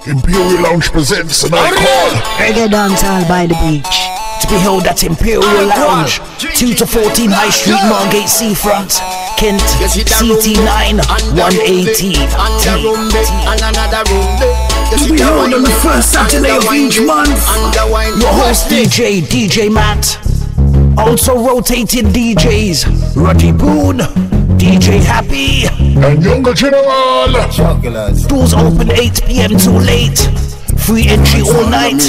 Imperial Lounge presents and I call Reggae Dancehall by the beach. To be held at Imperial Lounge, 2 to 14 High Street, Margate Seafront, Kent, CT9 118. To be held on the first Saturday of each month. Your host DJ Matt. Also rotating DJs, Roddy Boone, DJ Happy, and Younger General. Doors open 8 p.m. till late. Free entry all night.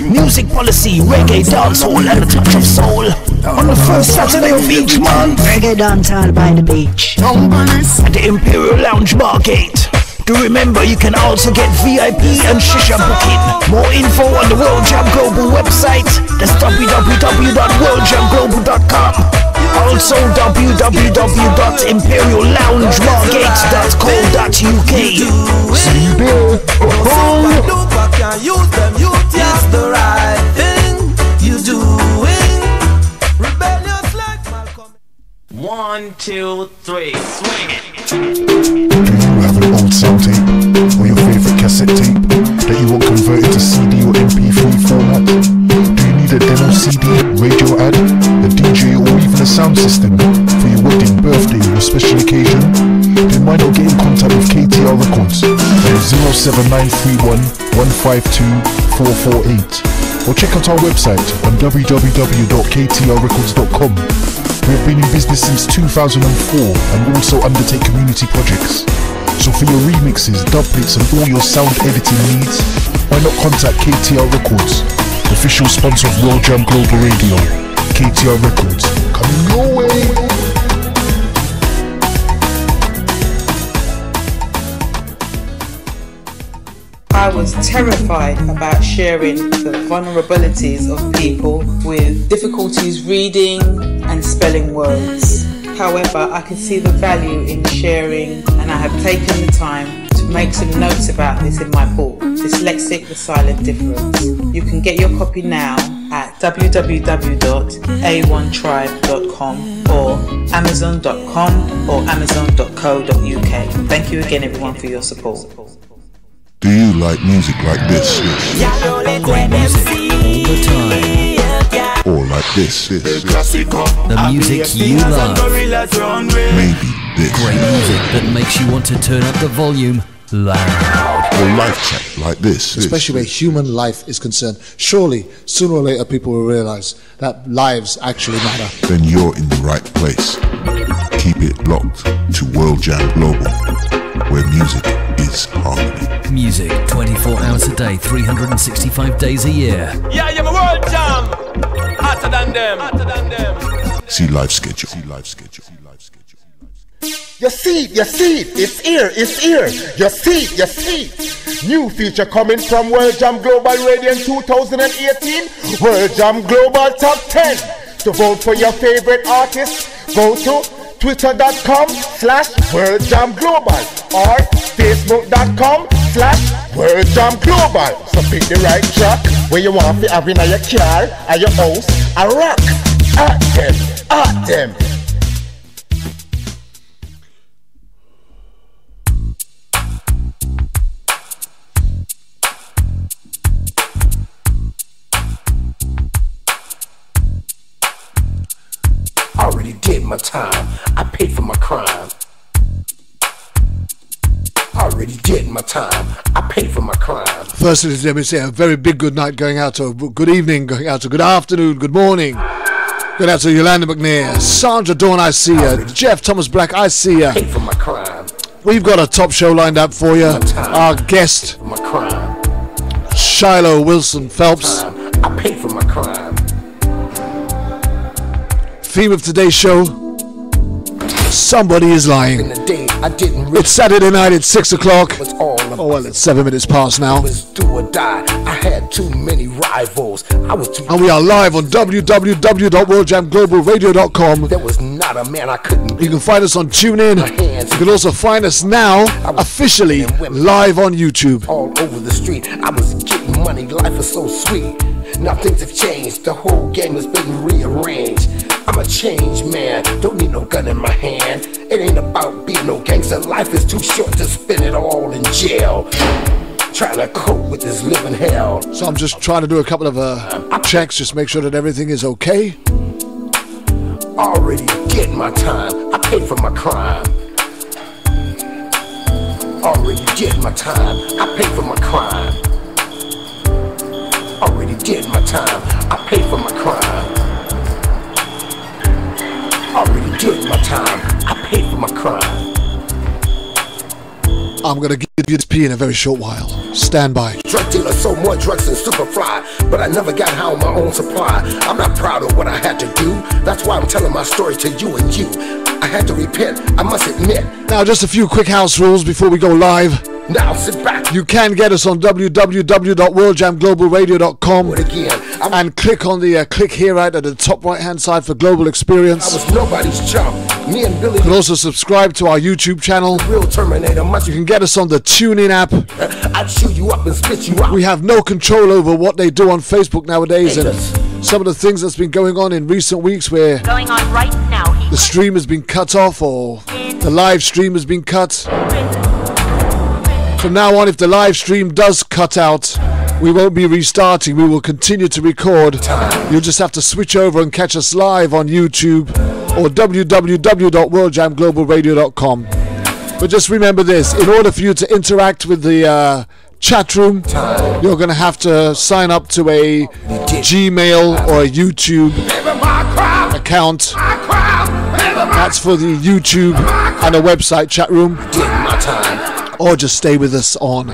Music policy, reggae, dancehall, and a touch of soul. On the first Saturday of each month. Reggae Dancehall by the beach. At the Imperial Lounge Margate. Do remember you can also get VIP and Shisha booking. More info on the World Jam Global website. That's www.worldjamglobal.com. Also www.imperialloungemargate.co.uk. See you there. It's the right thing you doing. Rebellious like Malcolm. 1, 2, 3, swing it. Have an old sound tape or your favorite cassette tape that you want converted to CD or MP3 format? Do you need a demo CD, radio ad, a DJ or even a sound system for your wedding, birthday or special occasion? Then why not get in contact with KTR Records on 07931 152 448 or check out our website on www.ktrrecords.com. We have been in business since 2004 and also undertake community projects. So for your remixes, dubplates and all your sound editing needs, why not contact KTR Records, official sponsor of World Jam Global Radio. KTR Records, coming your way. I was terrified about sharing the vulnerabilities of people with difficulties reading and spelling words. However, I could see the value in sharing, and I have taken the time to make some notes about this in my book, Dyslexic: The Silent Difference. You can get your copy now at www.a1tribe.com or amazon.com or amazon.co.uk. Thank you again, everyone, for your support. Do you like music like this? Great music all the time. Or like this? The music you love. Maybe this. Great music that makes you want to turn up the volume loud. Or life chat like this. Especially where human life is concerned. Surely, sooner or later, people will realize that lives actually matter. Then you're in the right place. Keep it locked to World Jam Global, where music is harmony. Music 24 hours a day, 365 days a year. Yeah, you're my World Jam. Hotter than them. See live schedule. You see, it's here. You see. New feature coming from World Jam Global Radio in 2018. World Jam Global Top 10. To vote for your favorite artist, go to twitter.com/WorldJamGlobal or facebook.com/WorldJamGlobal. So pick the right track where you want to have in your car, at your house, a rock. At them. I already did my time. I paid for my crime. Firstly, let me say a very big good night going out to good evening, going out to good afternoon, good morning. Going out to Yolanda McNair, Sandra Dawn, I see ya. Jeff Thomas Black, I see ya. Paid for my crime. We've got a top show lined up for you. Our guest, My crime. Shiloh Wilson Phelps. I paid for my crime. Theme of today's show: somebody is lying. In the day, I didn't really It's Saturday night at 6 o'clock. was all about. Oh well, it's 7 minutes past now. Was do or die. I had too many rivals. I was too. And we are live on www.worldjamglobalradio.com. There was not a man I couldn't You can find us on TuneIn. You can also find us now officially live on YouTube. all over the street. I was getting money. Life was so sweet. Now things have changed. The whole game has been rearranged. I'm a changed man. Don't need no gun in my hand. It ain't about being no gangster. Life is too short to spend it all in jail. Trying to cope with this living hell. So I'm just trying to do a couple of checks, just make sure that everything is okay. Already getting my time. I paid for my crime. Already did my time. I paid for my crime. Already did my time. I paid for my crime. Already did my time. I paid for my crime. I'm gonna give you this P in a very short while. Stand by. Drug dealer sold more drugs than Superfly, but I never got high on my own supply. I'm not proud of what I had to do. That's why I'm telling my story to you and you. I had to repent, I must admit. Now just a few quick house rules before we go live. Now sit back. You can get us on www.worldjamglobalradio.com and click on the click here right at the top right hand side for global experience. I was nobody's chump. Me and Billy. You can also subscribe to our YouTube channel. Real Terminator. You can get us on the TuneIn app. I'd chew you up and spit you out. We have no control over what they do on Facebook nowadays, and some of the things that's been going on in recent weeks where going on right now, the stream has been cut off or the live stream has been cut. From now on, if the live stream does cut out, we won't be restarting. We will continue to record. You'll just have to switch over and catch us live on YouTube or www.worldjamglobalradio.com. But just remember this, in order for you to interact with the chat room, you're going to have to sign up to a Gmail or a YouTube account. That's for the YouTube and a website chat room. Or just stay with us on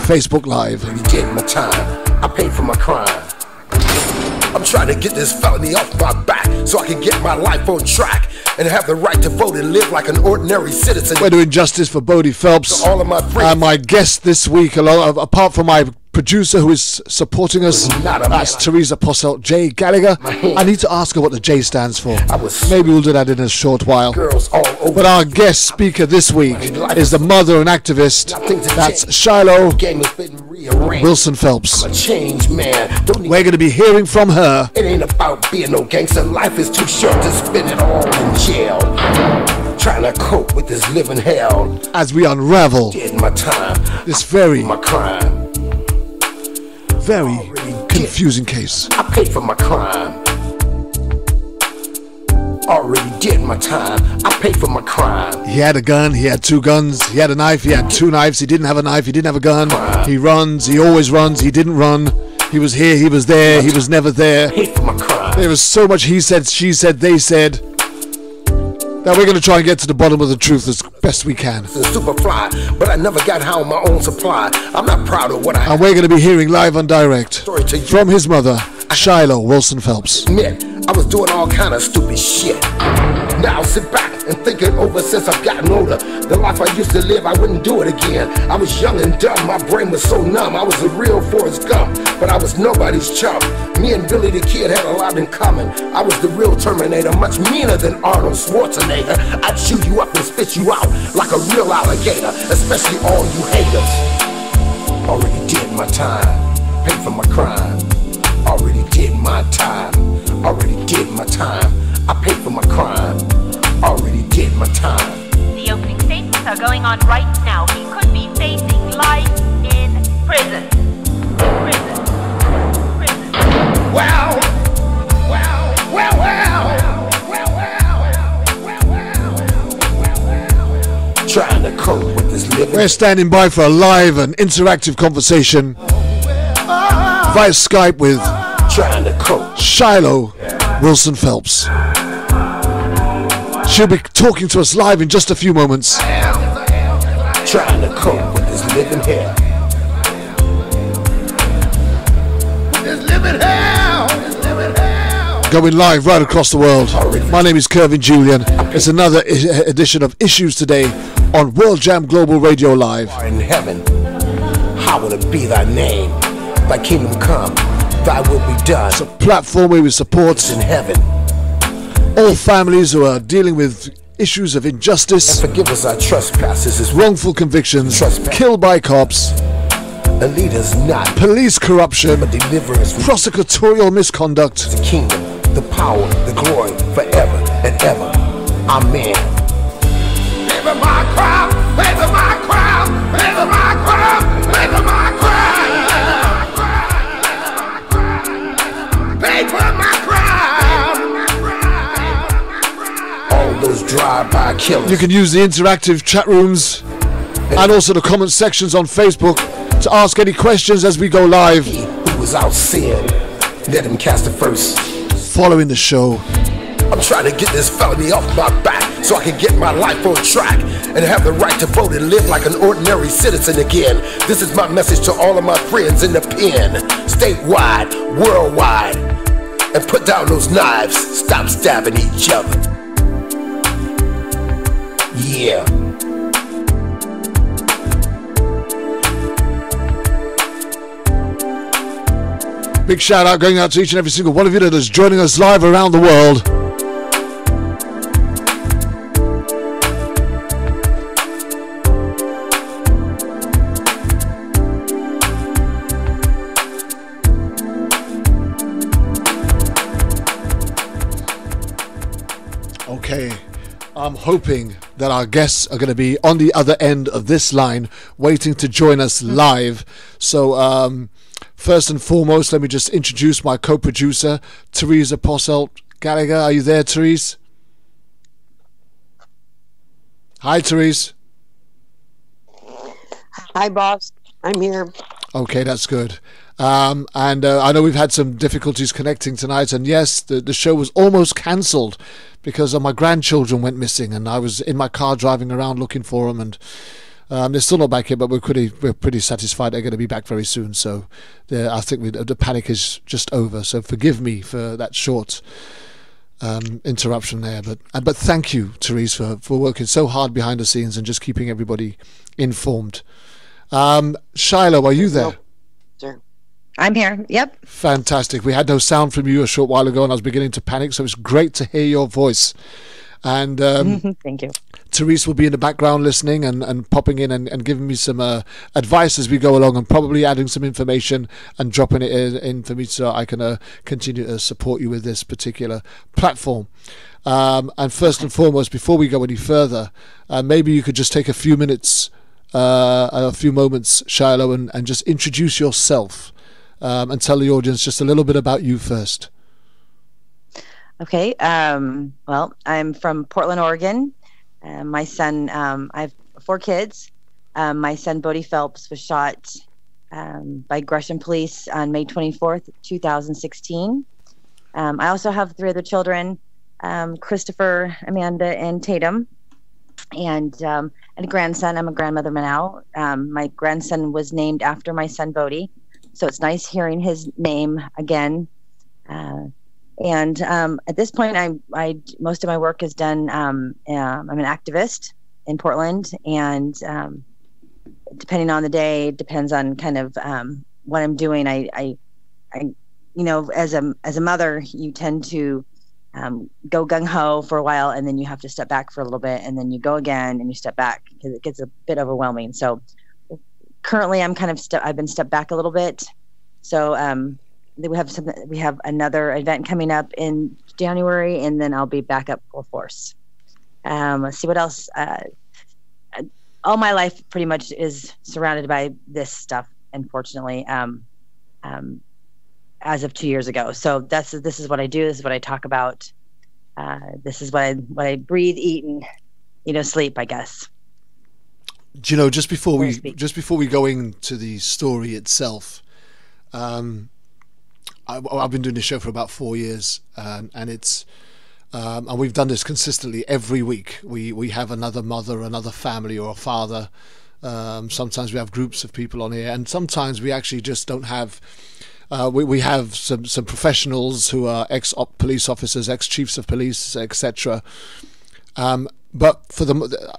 Facebook Live. You did my time. I paid for my crime. I'm trying to get this felony off my back so I can get my life on track and have the right to vote and live like an ordinary citizen. We're doing justice for Bodhi Phelps. All of my friends. My guest this week, apart from my producer who is supporting us, that's Teresa Posselt J. Gallagher. I need to ask her what the J stands for. Maybe we'll do that in a short while. But our guest speaker this week is the mother and activist. That's Shiloh Wilson Phelps. We're going to be hearing from her. It ain't about being no gangster. Life is too short to spend it all in jail. Trying to cope with this living hell. As we unravel this very confusing case. I paid for my crime. Already did my time. I paid for my crime. He had a gun, he had two guns, he had a knife, he had two knives, he didn't have a knife, he didn't have a gun. He runs, he always runs, he didn't run. He was here, he was there, he was never there. Paid for my crime. There was so much he said, she said, they said, that we're going to try and get to the bottom of the truth as best we can. Superfly, but I never got high on my own supply. I'm not proud of what I have. And we're going to be hearing live and direct from his mother, Shiloh Wilson Phelps. Admit, I was doing all kind of stupid shit. Now sit back and think it over since I've gotten older. The life I used to live, I wouldn't do it again. I was young and dumb, my brain was so numb. I was a real Forrest Gump, but I was nobody's chump. Me and Billy the Kid had a lot in common. I was the real Terminator, much meaner than Arnold Schwarzenegger. I'd chew you up and spit you out like a real alligator, especially all you haters. Already did my time, paid for my crime. Already did my time, already did my time. I paid for my crime, already did my time. The opening statements are going on right now. He could be facing life in prison. Prison. Prison. Wow! Wow! Well, well! Trying to cope with this living. We're standing by for a live and interactive conversation via Skype with trying to cope Shiloh Wilson Phelps. She'll be talking to us live in just a few moments. Trying to cope with this living hell. This living hell. This living hell. Going live right across the world. My name is Kervin Julien. It's another edition of Issues Today on World Jam Global Radio Live. In heaven, hallowed be thy name. Thy kingdom come, thy will be done. It's a platform where we support in heaven all families who are dealing with issues of injustice, and forgive us our trespasses, wrongful convictions, killed by cops, and lead us not police corruption, but deliver us from prosecutorial misconduct. The kingdom, the power, the glory, forever and ever. Amen. Pay for my crime, pay for my crime, pay for my crime, pay for my crime. paid for my crime. All those drive-by killers. You can use the interactive chat rooms and also the comment sections on Facebook to ask any questions as we go live. Who was out sin? Let him cast the first. Following the show. I'm trying to get this felony off my back so I can get my life on track and have the right to vote and live like an ordinary citizen again. This is my message to all of my friends in the pen, statewide, worldwide, and put down those knives. Stop stabbing each other. Yeah. Big shout out going out to each and every single one of you that is joining us live around the world. Okay, I'm hoping that our guests are going to be on the other end of this line waiting to join us live. So first and foremost, let me just introduce my co-producer, Teresa Posselt Gallagher. Are you there, Therese? Hi, Therese. Hi, boss. I'm here. Okay, that's good. And I know we've had some difficulties connecting tonight, and yes, the show was almost cancelled because my grandchildren went missing, and I was in my car driving around looking for them, and they're still not back yet, but we're pretty satisfied they're going to be back very soon. So I think the panic is just over. So forgive me for that short interruption there, but thank you, Therese, for working so hard behind the scenes and just keeping everybody informed. Shiloh, are you there? Sure. I'm here. Yep. Fantastic. We had no sound from you a short while ago, and I was beginning to panic, so it's great to hear your voice. And thank you. Therese will be in the background listening and popping in and giving me some advice as we go along, and probably adding some information and dropping it in for me so I can continue to support you with this particular platform. And first and foremost, before we go any further, maybe you could just take a few moments, Shiloh, and just introduce yourself and tell the audience just a little bit about you first. Okay. Well, I'm from Portland, Oregon. My son, I have 4 kids. My son, Bodhi Phelps, was shot by Gresham police on May 24th, 2016. I also have 3 other children, Christopher, Amanda, and Tatum, and a grandson. I'm a grandmother now. My grandson was named after my son, Bodhi. So it's nice hearing his name again. And at this point, I most of my work is done. I'm an activist in Portland, and depending on the day, depends on kind of what I'm doing. I as a mother, you tend to go gung ho for a while, and then you have to step back for a little bit, and then you go again, and you step back because it gets a bit overwhelming. So currently, I'm kind of I've been stepped back a little bit. So we have another event coming up in January, and then I'll be back up full force. Let's see what else. All my life pretty much is surrounded by this stuff, unfortunately, as of 2 years ago. So this is what I do. This is what I talk about. This is what I breathe, eat, and sleep, I guess. Do you know, just before we go into the story itself, I've been doing this show for about 4 years, and it's and we've done this consistently every week. We have another mother, another family, or a father. Sometimes we have groups of people on here, and sometimes we actually just don't have. We have some professionals who are ex-police officers, ex-chiefs of police, etc. But for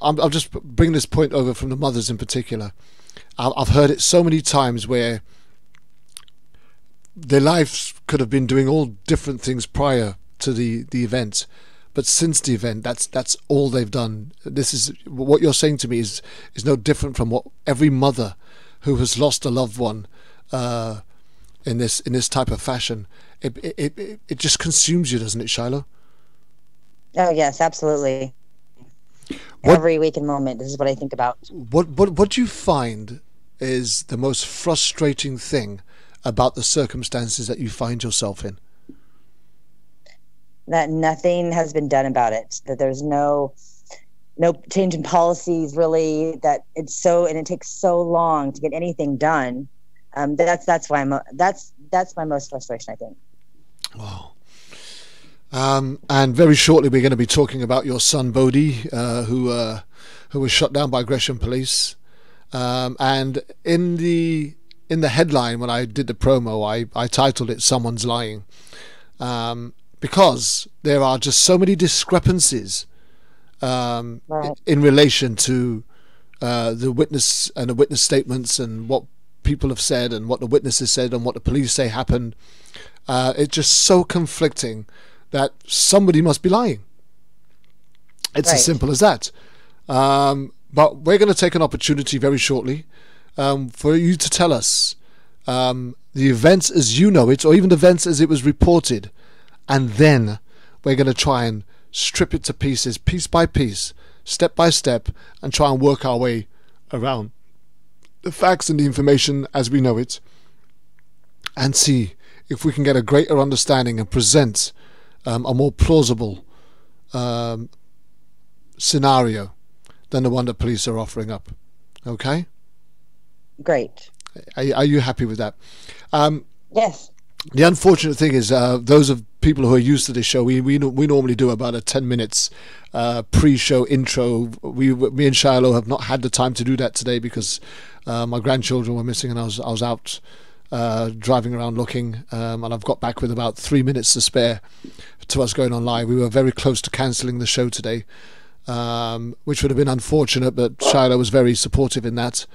I'll just bring this point over from the mothers in particular. I've heard it so many times where their lives could have been doing all different things prior to the event, but since the event, that's all they've done. This is what you're saying to me is no different from what every mother who has lost a loved one in this type of fashion. It just consumes you, doesn't it, Shiloh? Oh yes, absolutely. Every waking moment, this is what I think about. What do you find is the most frustrating thing about the circumstances that you find yourself in? that nothing has been done about it, that there's no change in policies really, that it takes so long to get anything done. That's why that's my most frustration, I think. Wow. And very shortly we're going to be talking about your son Bodhi, who was shot down by Gresham Police. And in the headline when I did the promo, I titled it "Someone's Lying," because there are just so many discrepancies Right. in relation to the witness and the witness statements and what people have said and what the witnesses said and what the police say happened. It's just so conflicting that somebody must be lying. It's as simple as that. But we're going to take an opportunity very shortly for you to tell us the events as you know it, or even the events as it was reported, and then we're going to try and strip it to pieces, piece by piece, step by step, and try and work our way around the facts and the information as we know it, and see if we can get a greater understanding and present a more plausible scenario than the one that police are offering up. Okay? Great. Are you happy with that? Yes. The unfortunate thing is, those of people who are used to this show, we normally do about a 10 minutes pre-show intro. Me and Shiloh have not had the time to do that today because my grandchildren were missing, and I was out driving around looking, and I've got back with about 3 minutes to spare to us going on live. We were very close to cancelling the show today, which would have been unfortunate, but Shiloh was very supportive in that.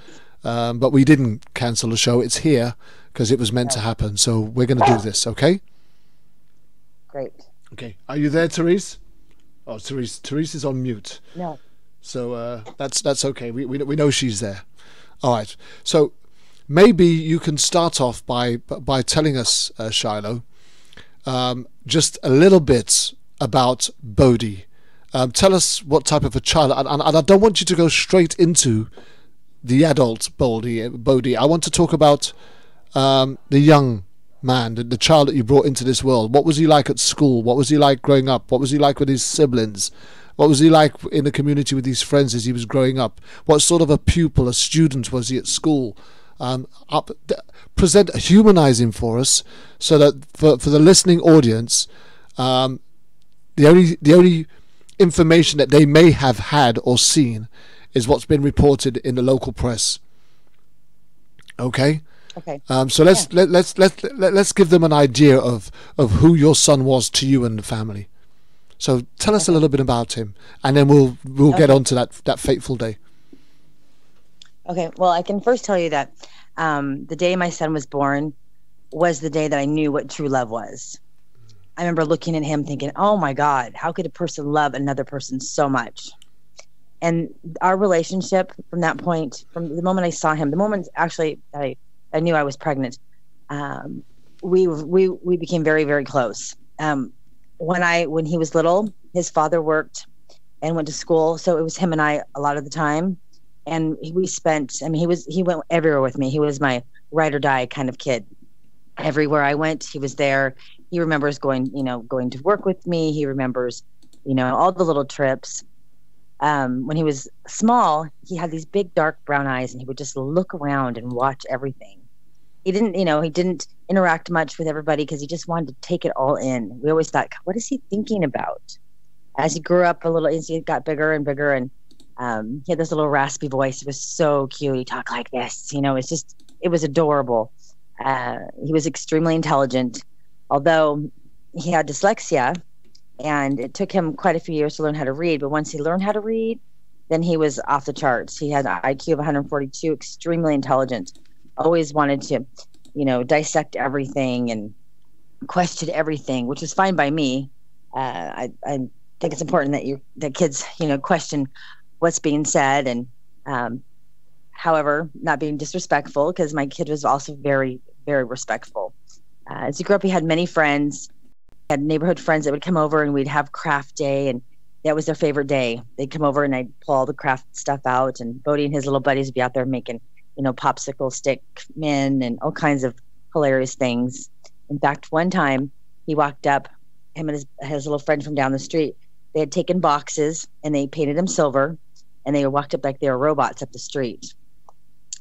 But we didn't cancel the show. It's here because it was meant to happen. So we're going to do this, okay? Great. Okay. Are you there, Therese? Oh, Therese is on mute. No. So that's okay. We know she's there. All right. So maybe you can start off by telling us, Shiloh, just a little bit about Bodhi. Tell us what type of a child, and I don't want you to go straight into the adult Bodhi. I want to talk about the young man, the child that you brought into this world. What was he like at school? What was he like growing up? What was he like with his siblings? What was he like in the community with his friends as he was growing up? What sort of a pupil, a student was he at school? Humanize him for us, so that for the listening audience, the only information that they may have had or seen is what's been reported in the local press. Okay. Okay. So let's give them an idea of who your son was to you and the family. So tell us a little bit about him, and then we'll get on to that fateful day. Okay. Well, I can first tell you that the day my son was born was the day that I knew what true love was. I remember looking at him thinking, oh my God, how could a person love another person so much? And our relationship from that point, from the moment I saw him, the moment actually I knew I was pregnant, we became very, very close. When he was little, his father worked and went to school, so it was him and I a lot of the time. And he went everywhere with me. He was my ride or die kind of kid. Everywhere I went, he was there. He remembers going to work with me. He remembers, all the little trips. When he was small, he had these big dark brown eyes, and he would just look around and watch everything. He didn't interact much with everybody because he just wanted to take it all in. We always thought, what is he thinking about? As he grew up a little, as he got bigger and bigger, and he had this little raspy voice. It was so cute. He talked like this, it was adorable. He was extremely intelligent, although he had dyslexia, and it took him quite a few years to learn how to read. But once he learned how to read, then he was off the charts. He had an IQ of 142, extremely intelligent, always wanted to, dissect everything and question everything, which was fine by me. I think it's important that kids, question what's being said, and however, not being disrespectful, because my kid was also very, very respectful. As he grew up, he had many friends. He had neighborhood friends that would come over, and we'd have craft day, and that was their favorite day. They'd come over, and I'd pull all the craft stuff out, and Bodhi and his little buddies would be out there making, popsicle stick men and all kinds of hilarious things. In fact, one time he walked up him and his little friend from down the street, they had taken boxes and they painted them silver, and they walked up like they were robots up the street.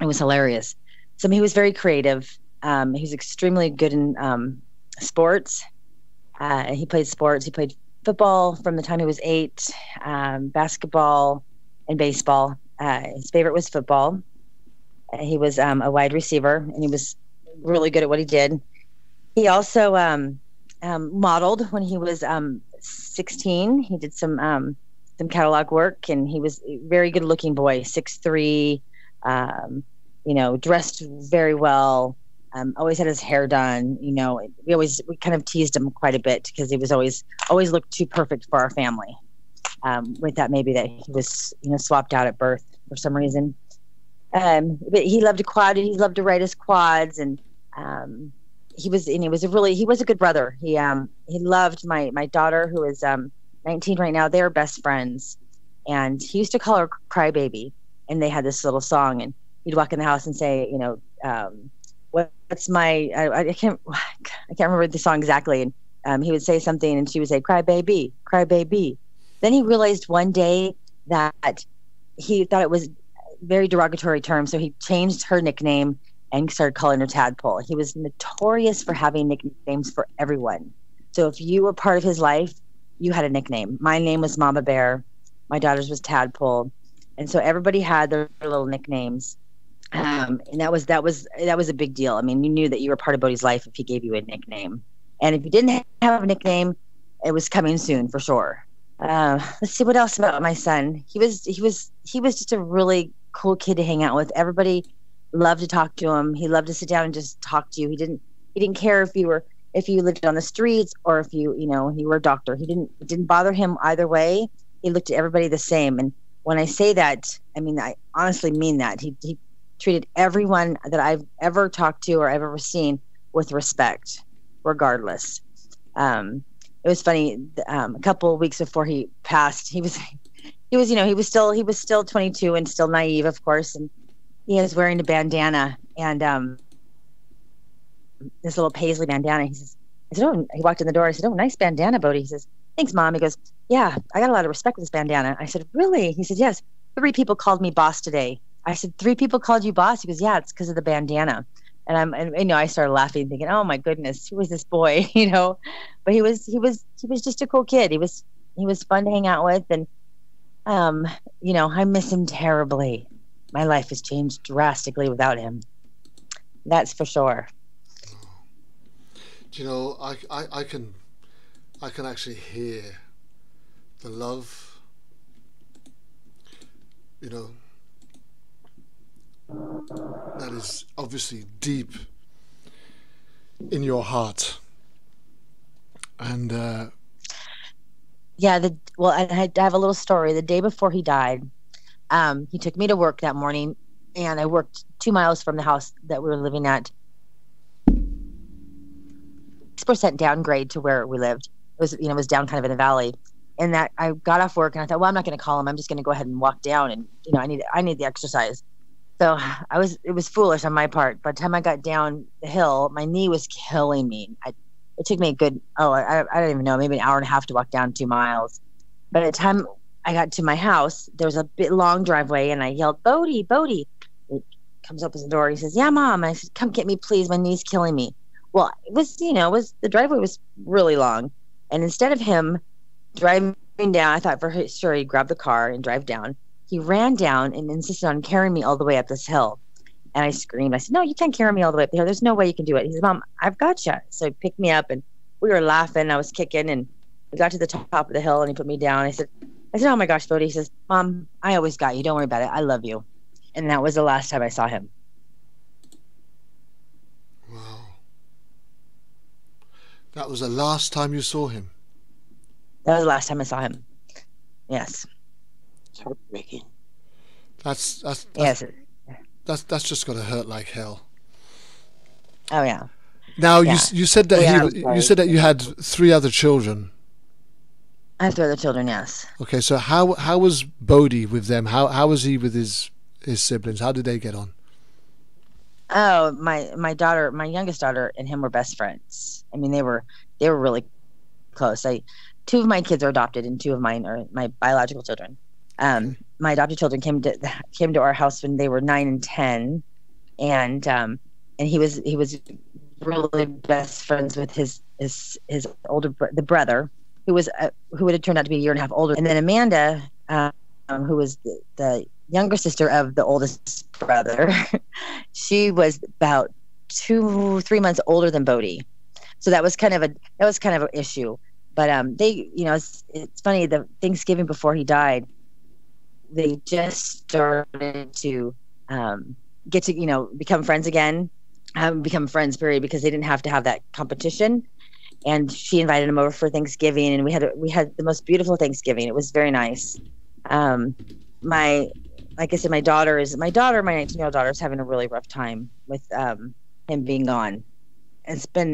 It was hilarious. So he was very creative. He was extremely good in sports. He played sports. He played football from the time he was 8, basketball and baseball. His favorite was football. He was a wide receiver, and he was really good at what he did. He also modeled when he was 16. He did some catalog work, and he was a very good-looking boy, 6'3", dressed very well. Always had his hair done. We kind of teased him quite a bit because he was always looked too perfect for our family. With that, maybe that he was swapped out at birth for some reason. But he loved to quad. He loved to ride his quads, and he was a good brother. He loved my daughter, who is 19 right now. They were best friends, and he used to call her Crybaby. And they had this little song, and he'd walk in the house and say, what's my I can't remember the song exactly. And he would say something, and she would say, "Crybaby, crybaby." Then he realized one day that he thought it was very derogatory term, so he changed her nickname and started calling her Tadpole. He was notorious for having nicknames for everyone. So if you were part of his life, you had a nickname. My name was Mama Bear. My daughter's was Tadpole. And so everybody had their little nicknames. And that was a big deal. I mean, you knew that you were part of Bodhi's life if he gave you a nickname. And if you didn't have a nickname, it was coming soon for sure. Let's see what else about my son. He was just a really cool kid to hang out with. Everybody loved to talk to him. He loved to sit down and just talk to you. He didn't care if you lived on the streets or if you were a doctor. It didn't bother him either way. He looked at everybody the same. And when I say that, I mean, I honestly mean that. He treated everyone that I've ever talked to or I've ever seen with respect, regardless. It was funny. A couple of weeks before he passed, he was still 22 and still naive, of course, and he was wearing a bandana and this little paisley bandana. He walked in the door. I said, "Oh, nice bandana, Bodhi." He says, "Thanks, Mom." He goes, "Yeah, I got a lot of respect with this bandana." I said, "Really?" He said, "Yes. 3 people called me boss today." I said, 3 people called you boss? He goes, "Yeah, it's because of the bandana." And I started laughing, thinking, "Oh my goodness, who is this boy?" But he was just a cool kid. He was fun to hang out with, and I miss him terribly. My life has changed drastically without him. That's for sure. I can actually hear the love. That is obviously deep in your heart. And and I have a little story. The day before he died, he took me to work that morning, and I worked 2 miles from the house that we were living at. 6% downgrade to where we lived. It was down kind of in the valley. And that I got off work and I thought, well, I'm not going to call him. I'm just going to go ahead and walk down, and I need the exercise. So it was foolish on my part. By the time I got down the hill, my knee was killing me. It took me a good, I don't even know, maybe an hour and a half to walk down 2 miles. But by the time I got to my house, there was a bit long driveway, and I yelled, "Bodhi, Bodhi." He comes up to the door. He says, "Yeah, Mom." I said, "Come get me, please. My knee's killing me." Well, the driveway was really long. And instead of him driving down, I thought for sure he'd grab the car and drive down. He ran down and insisted on carrying me all the way up this hill. And I screamed. I said, "No, you can't carry me all the way up there. There's no way you can do it." He said, "Mom, I've got you." So he picked me up, and we were laughing. I was kicking, and we got to the top of the hill, and he put me down. I said, "Oh my gosh, Bodhi." He says, "Mom, I always got you. Don't worry about it. I love you." And that was the last time I saw him. Wow. That was the last time you saw him? That was the last time I saw him. Yes. It's heartbreaking. That's just got to hurt like hell. Oh yeah. Now you said that you said that you had 3 other children. I have 3 other children. Yes. Okay, so how was Bodhi with them? How was he with his siblings? How did they get on? Oh, my youngest daughter, and him were best friends. I mean, they were really close. Two of my kids are adopted, and two of mine are my biological children. My adopted children came to our house when they were 9 and 10, and he was really best friends with his older brother, who would have turned out to be a year and a half older. And then Amanda, who was the younger sister of the oldest brother, she was about 2-3 months older than Bodhi. So that was kind of an issue. But they, it's funny, the Thanksgiving before he died, they just started to get to, become friends again, become friends, period, because they didn't have to have that competition. And she invited him over for Thanksgiving, and we had the most beautiful Thanksgiving. It was very nice. Like I said, my 19-year-old daughter is having a really rough time with him being gone. It's been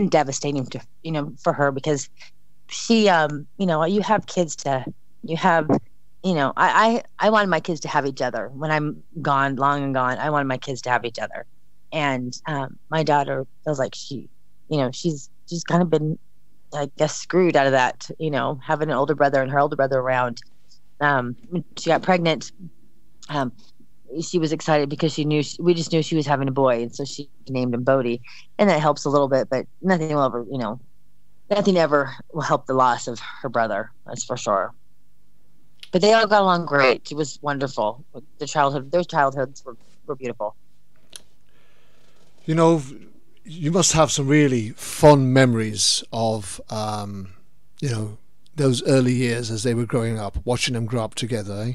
devastating for her, because she, you have kids I wanted my kids to have each other when I'm gone, long and gone. I wanted my kids to have each other. And my daughter feels like she's kind of been, I guess, screwed out of that, having an older brother and her older brother around. When she got pregnant, she was excited because we just knew she was having a boy, and so she named him Bodhi, and that helps a little bit, but nothing ever will help the loss of her brother, that's for sure. But they all got along great. It was wonderful. Their childhoods were beautiful. You must have some really fond memories of those early years as they were growing up, watching them grow up together, eh?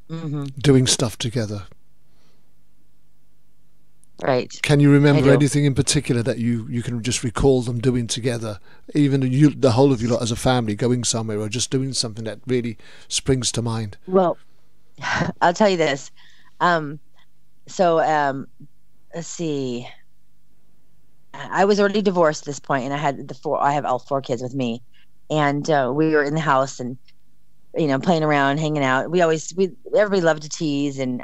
Mm-hmm. Doing stuff together. Right. Can you remember anything in particular that you can just recall them doing together? Even the whole of you lot as a family going somewhere, or just doing something that really springs to mind? Well, I'll tell you this. Let's see. I was already divorced at this point, and I have all 4 kids with me, and we were in the house and playing around, hanging out. Everybody loved to tease and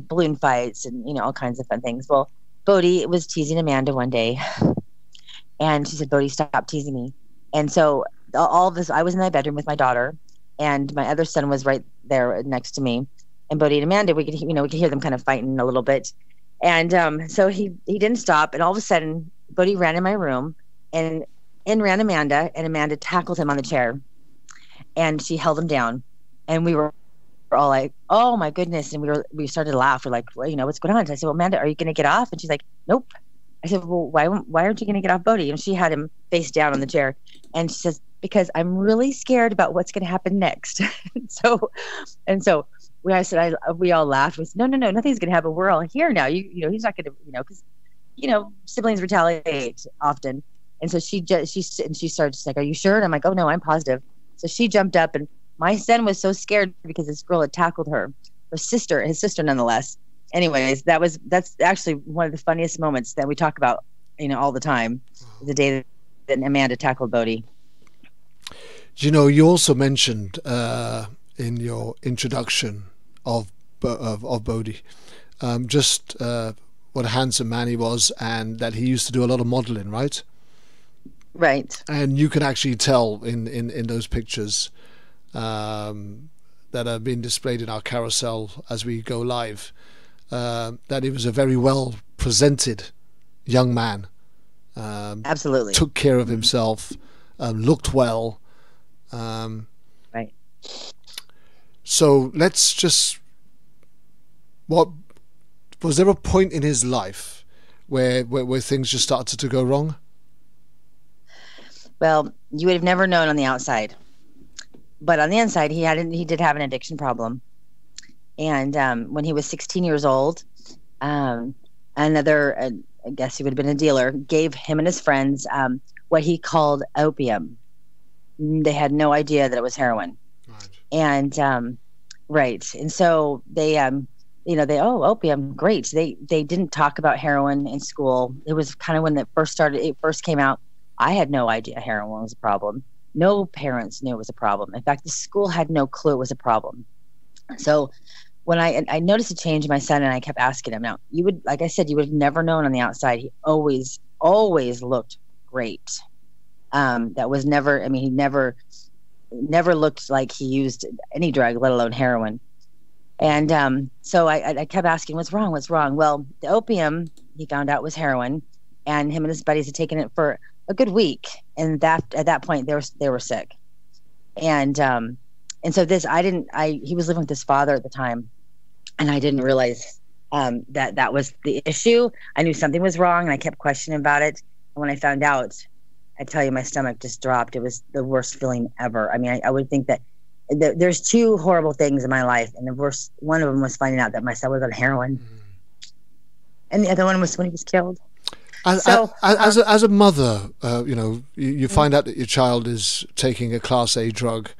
balloon fights and all kinds of fun things. Well, Bodhi was teasing Amanda one day, and she said, "Bodhi, stop teasing me." And so all of this, I was in my bedroom with my daughter, and my other son was right there next to me. And Bodhi and Amanda, we could hear them kind of fighting a little bit. And so he didn't stop, and all of a sudden, Bodhi ran in my room, and in ran Amanda, and Amanda tackled him on the chair, and she held him down, and we were all like, "Oh my goodness!" And we started to laugh. We're like, "Well, what's going on?" So I said, "Well, Amanda, are you going to get off?" And she's like, "Nope." I said, "Well, why aren't you going to get off, Bodhi?" And she had him face down on the chair, and she says, "Because I'm really scared about what's going to happen next." We all laughed. We said, "No, nothing's going to happen. We're all here now. He's not going to, because, siblings retaliate often." And so she started just like, "Are you sure?" And I'm like, "Oh no, I'm positive." So she jumped up, and my son was so scared because this girl had tackled his sister nonetheless. Anyways, that's actually one of the funniest moments that we talk about, all the time, the day that Amanda tackled Bodhi. You also mentioned in your introduction of Bodhi, just what a handsome man he was, and that he used to do a lot of modeling, right? Right. And you can actually tell in those pictures that are being displayed in our carousel as we go live, that he was a very well presented young man. Absolutely. Took care of himself, looked well. Right. So let's just, was there a point in his life where things just started to go wrong? Well, you would have never known on the outside, but on the inside, he did have an addiction problem. And when he was 16 years old, another, I guess he would have been a dealer, gave him and his friends what he called opium. They had no idea that it was heroin. Right. And right, and so they opium, great. They didn't talk about heroin in school. It was kind of when it first came out. I had no idea heroin was a problem. No parents knew it was a problem. In fact, the school had no clue it was a problem. So when I noticed a change in my son, and I kept asking him, now, like I said, you would have never known on the outside. He always looked great. That was never, I mean, he never looked like he used any drug, let alone heroin. And so I kept asking, what's wrong? What's wrong? Well, the opium, he found out, was heroin, and him and his buddies had taken it for a good week. And at that point, they were sick. And so he was living with his father at the time, and I didn't realize that was the issue. I knew something was wrong, and I kept questioning about it. And when I found out, I tell you, my stomach just dropped. It was the worst feeling ever. I mean, I would think that there's two horrible things in my life, and the worst one of them was finding out that my son was on heroin, and the other one was when he was killed. As a mother, you find out that your child is taking a Class A drug,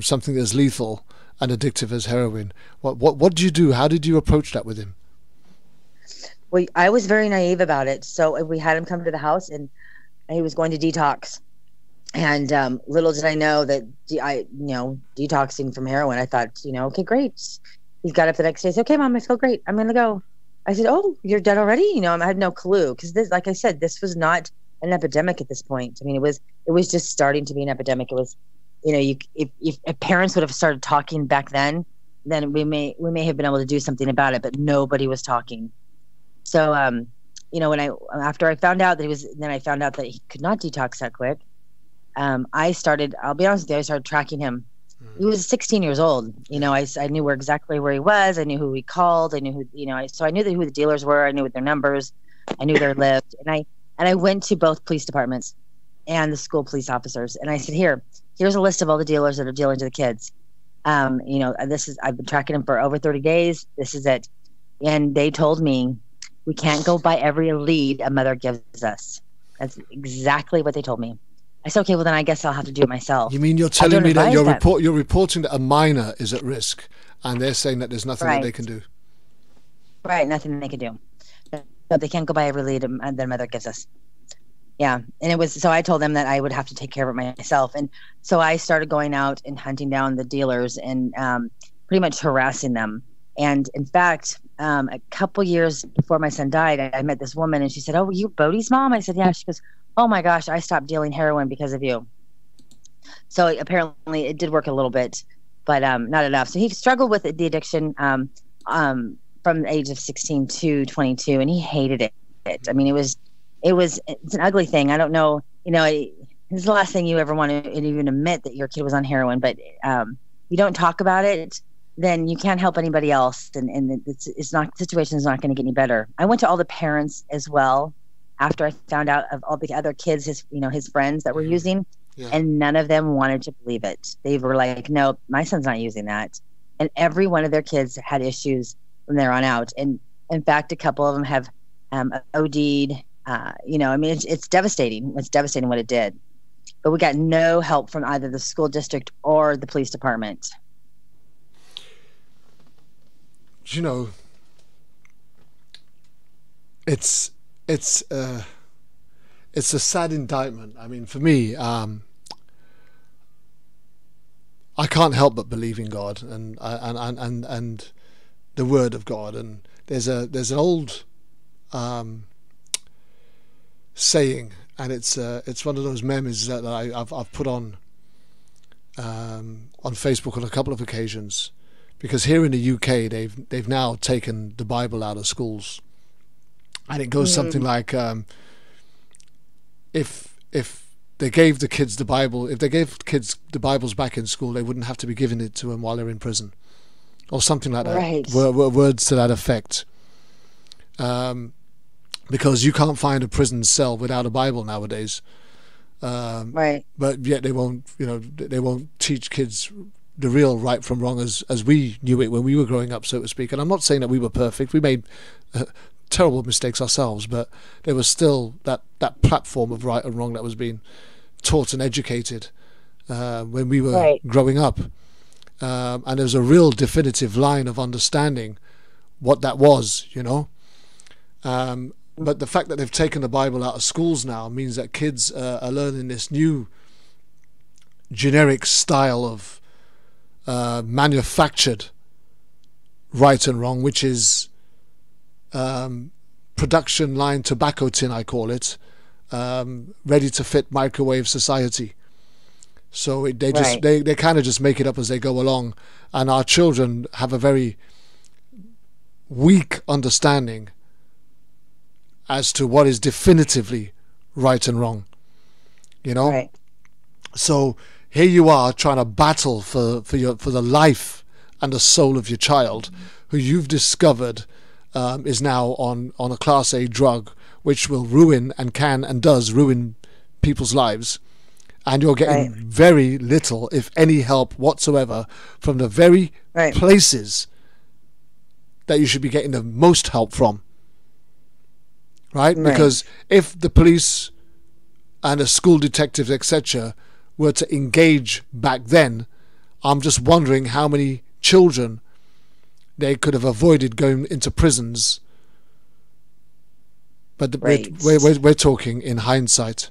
something that's lethal and addictive as heroin. What do you do? How did you approach that with him? Well, I was very naive about it. So we had him come to the house, and he was going to detox. And little did I know that detoxing from heroin. I thought, okay, great. He got up the next day. Said, okay, Mom, I feel great. I'm gonna go. I said, oh, you're dead already? I had no clue, because this, like I said, this was not an epidemic at this point. I mean, it was just starting to be an epidemic. It was, if parents would have started talking back then we may have been able to do something about it, but nobody was talking. So, after I found out that I found out that he could not detox that quick. I'll be honest with you, I started tracking him. He was 16 years old. I knew exactly where he was. I knew who he called. I knew who, so I knew who the dealers were. I knew what their numbers. I knew where they lived. And I went to both police departments and the school police officers. And I said, here's a list of all the dealers that are dealing to the kids. I've been tracking them for over 30 days. This is it. And they told me, we can't go by every lead a mother gives us. That's exactly what they told me. I said, okay, well then I guess I'll have to do it myself. You mean you're telling me that you're reporting that a minor is at risk, and they're saying that there's nothing that they can do? Right, nothing they can do. But they can't go by every lead their mother gives us. Yeah, and so I told them that I would have to take care of it myself. And so I started going out and hunting down the dealers and pretty much harassing them. And in fact, a couple years before my son died, I met this woman, and she said, oh, you Bodhi's mom? I said, yeah. She goes, oh my gosh, I stopped dealing heroin because of you. So apparently it did work a little bit, but not enough. So he struggled with the addiction from the age of 16 to 22, and he hated it. I mean, it's an ugly thing. I don't know, this is the last thing you ever want to even admit that your kid was on heroin, but you don't talk about it, then you can't help anybody else. And the situation is not going to get any better. I went to all the parents as well after I found out of all the other kids, his friends that were using, and none of them wanted to believe it. They were like, no, my son's not using that. And every one of their kids had issues from there on out. And in fact, a couple of them have OD'd. I mean, it's devastating. It's devastating what it did. But we got no help from either the school district or the police department. It's a sad indictment. I mean, for me, I can't help but believe in God and the Word of God. And there's an old saying, and it's one of those memes that I've put on Facebook on a couple of occasions, because here in the UK they've now taken the Bible out of schools. And it goes something like, if they gave the kids the Bible, if they gave kids the Bibles back in school, they wouldn't have to be giving it to them while they're in prison, or something like that. Right. Words to that effect. Because you can't find a prison cell without a Bible nowadays. Right. But yet they won't teach kids the real right from wrong as we knew it when we were growing up, so to speak. And I'm not saying that we were perfect. We made terrible mistakes ourselves, but there was still that platform of right and wrong that was being taught and educated when we were growing up. And there's a real definitive line of understanding what that was, But the fact that they've taken the Bible out of schools now means that kids are learning this new generic style of manufactured right and wrong, which is production line tobacco tin, I call it, ready to fit microwave society. So they kind of just make it up as they go along, and our children have a very weak understanding as to what is definitively right and wrong, you know. Right. So here you are trying to battle for the life and the soul of your child, who you've discovered is now on a Class A drug, which will ruin and can and does ruin people's lives. And you're getting very little, if any, help whatsoever from the very places that you should be getting the most help from. Right? Because if the police and the school detectives, etc., were to engage back then, I'm just wondering how many children they could have avoided going into prisons. But we're talking in hindsight.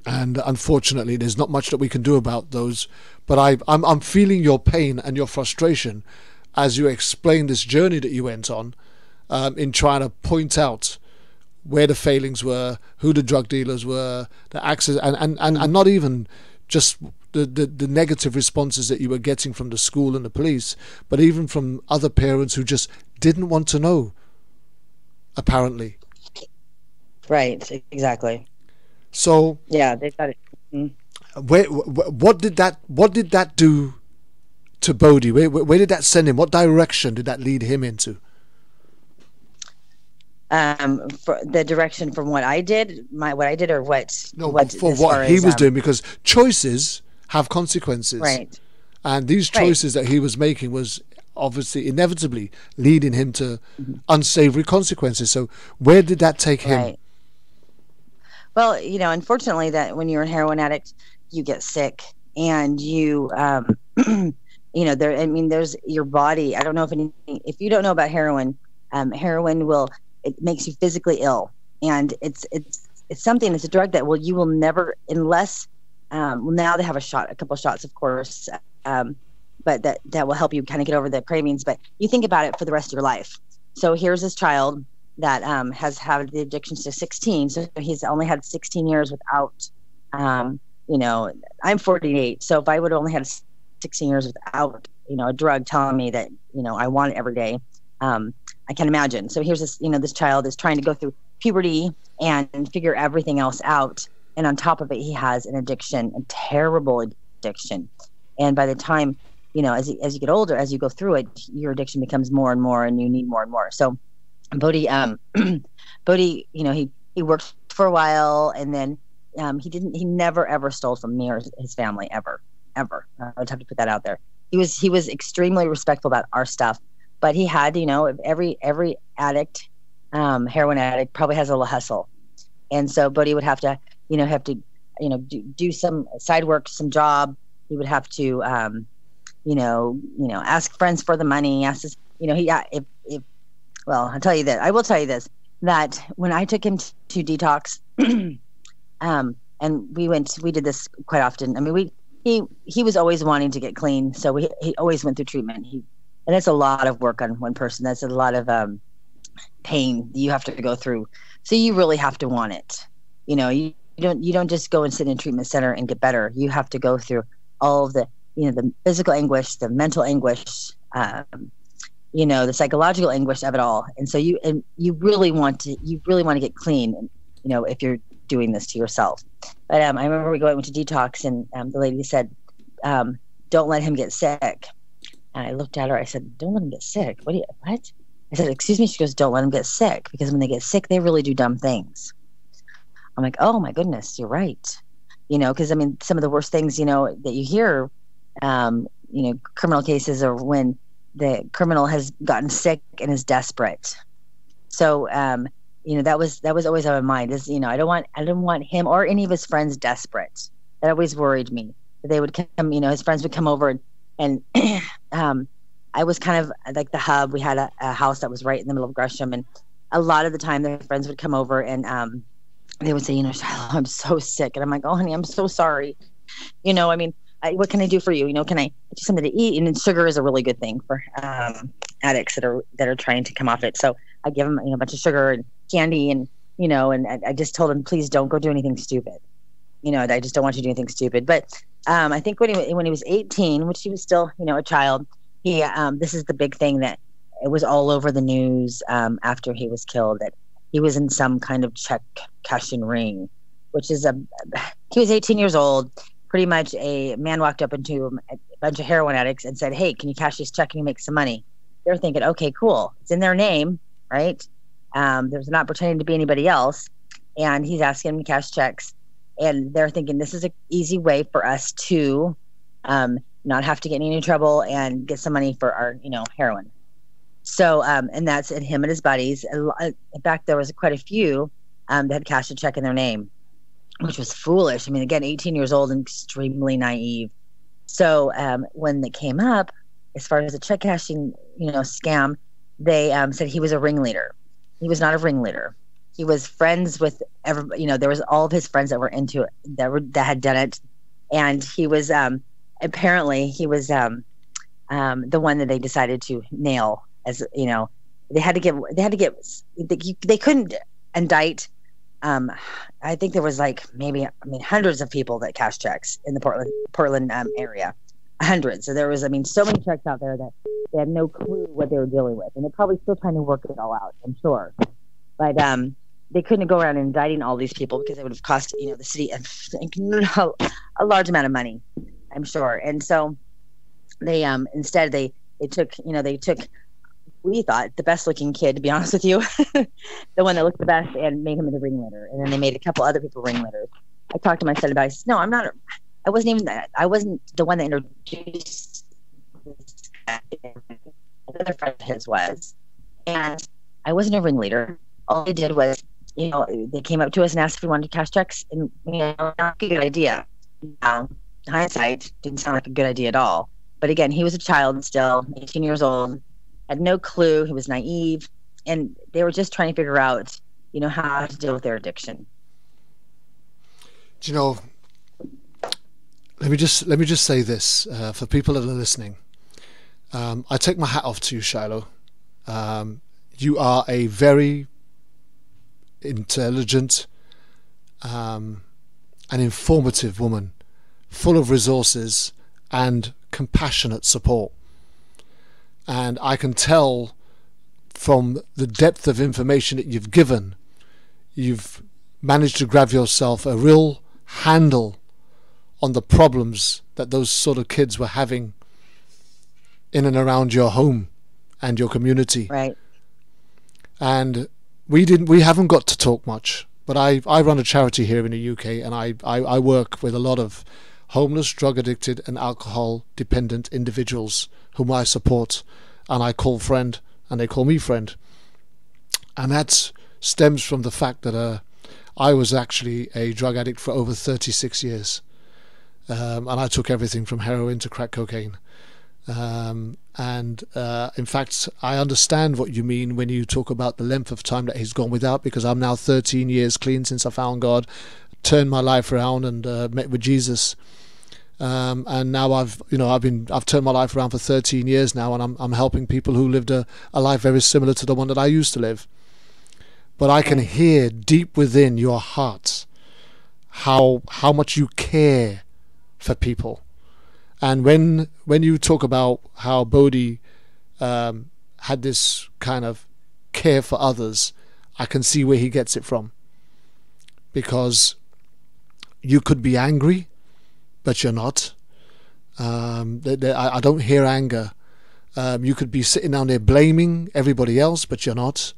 And unfortunately, there's not much that we can do about those. But I'm feeling your pain and your frustration as you explain this journey that you went on, in trying to point out where the failings were, who the drug dealers were, the access, and not even just the negative responses that you were getting from the school and the police, but even from other parents who just didn't want to know, apparently. Right, exactly. So yeah, they got it. What did that do to Bodhi? Where did that send him? What direction did that lead him into? For the direction from what I did, or what? No, for what he was doing, because choices have consequences, right? And these choices that he was making was obviously inevitably leading him to unsavory consequences. So where did that take him? Right. Well, you know, unfortunately, that when you're a heroin addict, you get sick, and you, you know, there's your body. I don't know if you don't know about heroin, it makes you physically ill, and it's something. It's a drug that you will never, unless now they have a couple shots, of course, but that will help you kind of get over the cravings. But you think about it for the rest of your life. So here's this child that has had the addiction to 16. So he's only had 16 years without, you know, I'm 48. So if I would have only had 16 years without, you know, a drug telling me that, you know, I want it every day, I can imagine. So here's this, you know, this child is trying to go through puberty and figure everything else out. And on top of it, he has an addiction, a terrible addiction. And by the time, you know, as you get older, as you go through it, your addiction becomes more and more, and you need more and more. So Bodhi, you know, he worked for a while, and then he never ever stole from me or his family, ever. I would have to put that out there. He was extremely respectful about our stuff, but he had, you know, every addict, heroin addict probably has a little hustle, and so Bodhi would have to do some side work, some job. He would have to ask friends for the money. Well, I will tell you this, that when I took him to detox, and we did this quite often. I mean, he was always wanting to get clean. So he always went through treatment. And that's a lot of work on one person. That's a lot of pain you have to go through. So you really have to want it. You know, you don't just go and sit in a treatment center and get better. You have to go through all of the, you know, the physical anguish, the mental anguish, you know, the psychological anguish of it all. And so you really want to get clean, you know, if you're doing this to yourself. But I remember we went to detox, and the lady said, don't let him get sick. And I looked at her, I said, don't let him get sick. What? I said, excuse me. She goes, don't let him get sick, because when they get sick, they really do dumb things. I'm like, oh my goodness, you're right. You know, because I mean, some of the worst things, you know, that you hear, you know, criminal cases are when the criminal has gotten sick and is desperate. So, you know, that was always on my mind, is, you know, I don't want him or any of his friends desperate. That always worried me. They would come, you know, his friends would come over, and I was kind of like the hub. We had a house that was right in the middle of Gresham, and a lot of the time their friends would come over, and they would say, you know, Shiloh, I'm so sick. And I'm like, oh, honey, I'm so sorry. You know, I mean, what can I do for you? You know, can I get you something to eat? And then sugar is a really good thing for addicts that are trying to come off it. So I give them, you know, a bunch of sugar and candy, and you know, and I just told him, please don't go do anything stupid. You know, I just don't want you to do anything stupid. But I think when he was 18, which he was still, you know, a child, he this is the big thing that it was all over the news after he was killed, that he was in some kind of check cashing ring, which is he was 18 years old. Pretty much a man walked up into a bunch of heroin addicts and said, hey, can you cash this check and you make some money? They're thinking, okay, cool. It's in their name, right? There's not pretending to be anybody else. And he's asking them to cash checks. And they're thinking this is an easy way for us to not have to get in any trouble and get some money for our, you know, heroin. So, and that's and him and his buddies. In fact, there was quite a few that had cashed a check in their name, which was foolish. I mean, again, 18 years old and extremely naive. So when they came up, as far as the check cashing, you know, scam, they said he was a ringleader. He was not a ringleader. He was friends with everybody. You know, there was all of his friends that were into it, that had done it, and he was apparently he was the one that they decided to nail. As you know, they couldn't indict. I think there was like hundreds of people that cashed checks in the Portland area, hundreds. So there was, so many checks out there that they had no clue what they were dealing with, and they're probably still trying to work it all out, I'm sure. But they couldn't go around indicting all these people because it would have cost the city a large amount of money, I'm sure. And so they instead they took we thought the best looking kid, to be honest with you, the one that looked the best, and made him the ringleader. And then they made a couple other people ringleaders. I talked to my son about it. I said, no, I'm not. I wasn't the one that introduced this guy. Another friend of his was. And I wasn't a ringleader. All they did was, they came up to us and asked if we wanted to cash checks. And, not a good idea. Hindsight, didn't sound like a good idea at all. But again, he was a child still, 18 years old. Had no clue. He was naive, and they were just trying to figure out, how to deal with their addiction. Let me just say this for people that are listening. I take my hat off to you, Shiloh. You are a very intelligent and informative woman, full of resources and compassionate support. And I can tell from the depth of information that you've given, you've managed to grab yourself a real handle on the problems that those sort of kids were having in and around your home and your community. Right. And we haven't got to talk much, but I run a charity here in the UK, and I work with a lot of homeless, drug addicted and alcohol dependent individuals whom I support and I call friend, and they call me friend. And that stems from the fact that I was actually a drug addict for over 36 years. And I took everything from heroin to crack cocaine. In fact, I understand what you mean when you talk about the length of time that he's gone without, because I'm now 13 years clean since I found God, turned my life around and met with Jesus. And now I've turned my life around for 13 years now, and I'm helping people who lived a life very similar to the one that I used to live. But I can hear deep within your heart how much you care for people. And when you talk about how Bodhi had this kind of care for others, I can see where he gets it from. Because you could be angry, but you're not. I don't hear anger. You could be sitting down there blaming everybody else, but you're not.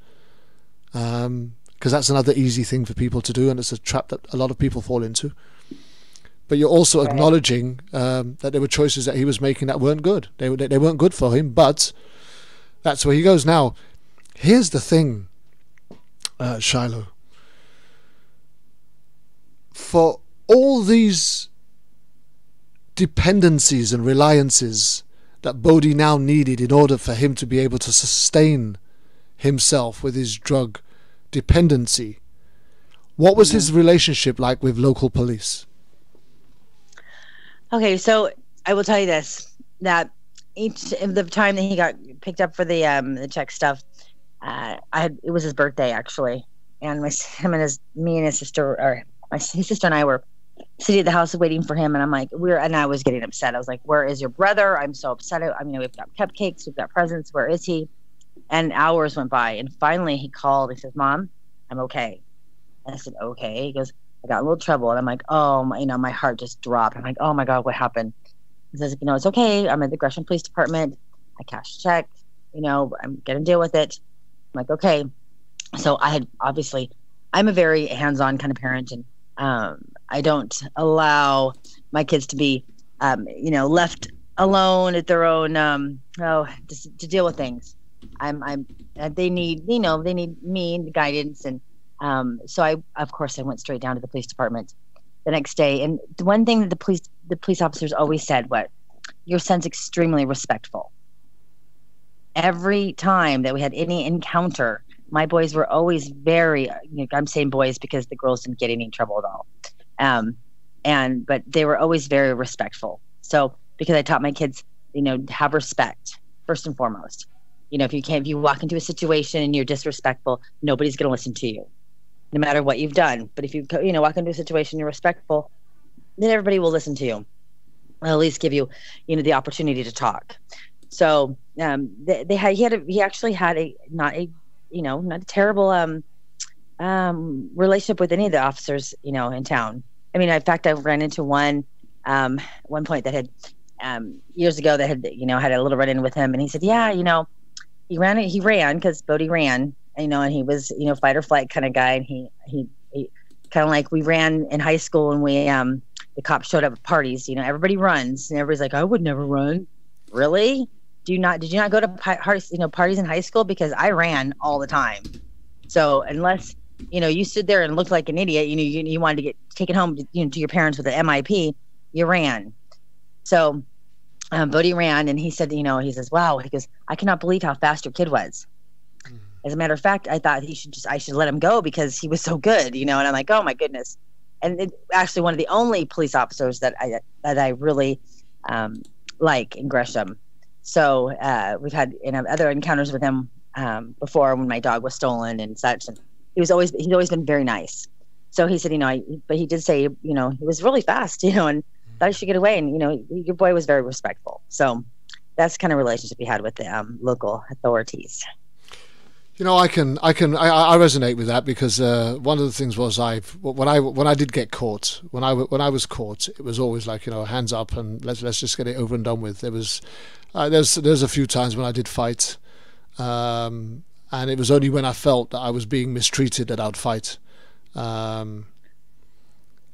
Because that's another easy thing for people to do, and it's a trap that a lot of people fall into. But you're also acknowledging that there were choices that he was making that weren't good. They weren't good for him, but that's where he goes. Now, here's the thing, Shiloh. For all these dependencies and reliances that Bodhi now needed in order for him to be able to sustain himself with his drug dependency, what was his relationship like with local police? Okay, so I will tell you this, that each of the time that he got picked up for the check stuff, it was his birthday actually, and me and his sister, or his sister and I were sitting at the house waiting for him, and I'm like, and I was getting upset. I was like, where is your brother? I'm so upset. I mean, we've got cupcakes, we've got presents. Where is he? And hours went by, and finally he called. He says, Mom, I'm okay. And I said, okay. He goes, I got a little trouble. And I'm like, oh, my heart just dropped. I'm like, oh my God, what happened? He says, it's okay. I'm at the Gresham Police Department. I cashed a check. I'm going to deal with it. I'm like, okay. So I'm a very hands-on kind of parent, and I don't allow my kids to be, left alone at their own, to deal with things. They need me, the guidance. And so I went straight down to the police department the next day. And the one thing that the police officers always said was, your son's extremely respectful. Every time that we had any encounter, my boys were always very, I'm saying boys because the girls didn't get any trouble at all. But they were always very respectful. So because I taught my kids, have respect first and foremost. If you walk into a situation and you're disrespectful, nobody's going to listen to you, no matter what you've done. But if you walk into a situation, you're respectful, then everybody will listen to you. I'll at least give you, the opportunity to talk. So he actually had not a terrible relationship with any of the officers, in town. I mean, in fact, I ran into one point that had years ago that had had a little run-in with him, and he said, yeah, he ran because Bodhi ran, and he was fight or flight kind of guy, and he kind of like we ran in high school, and we the cops showed up at parties. Everybody runs, and everybody's like, I would never run. Really? Did you not go to parties in high school? Because I ran all the time. So unless you stood there and looked like an idiot, you wanted to get taken home to your parents with an MIP, you ran. So Bodhi ran, and he said, he says, wow, he goes, I cannot believe how fast your kid was. As a matter of fact, I thought I should let him go because he was so good, and I'm like, oh my goodness. And actually one of the only police officers that I really like in Gresham. So we've had other encounters with him before when my dog was stolen and such, and he's always been very nice. So he said, but he did say, he was really fast, and thought he should get away, and your boy was very respectful. So that's the kind of relationship he had with the local authorities. I resonate with that because one of the things was when I did get caught, when I was caught, it was always like hands up and let's just get it over and done with. There was there's a few times when I did fight, and it was only when I felt that I was being mistreated that I'd fight. But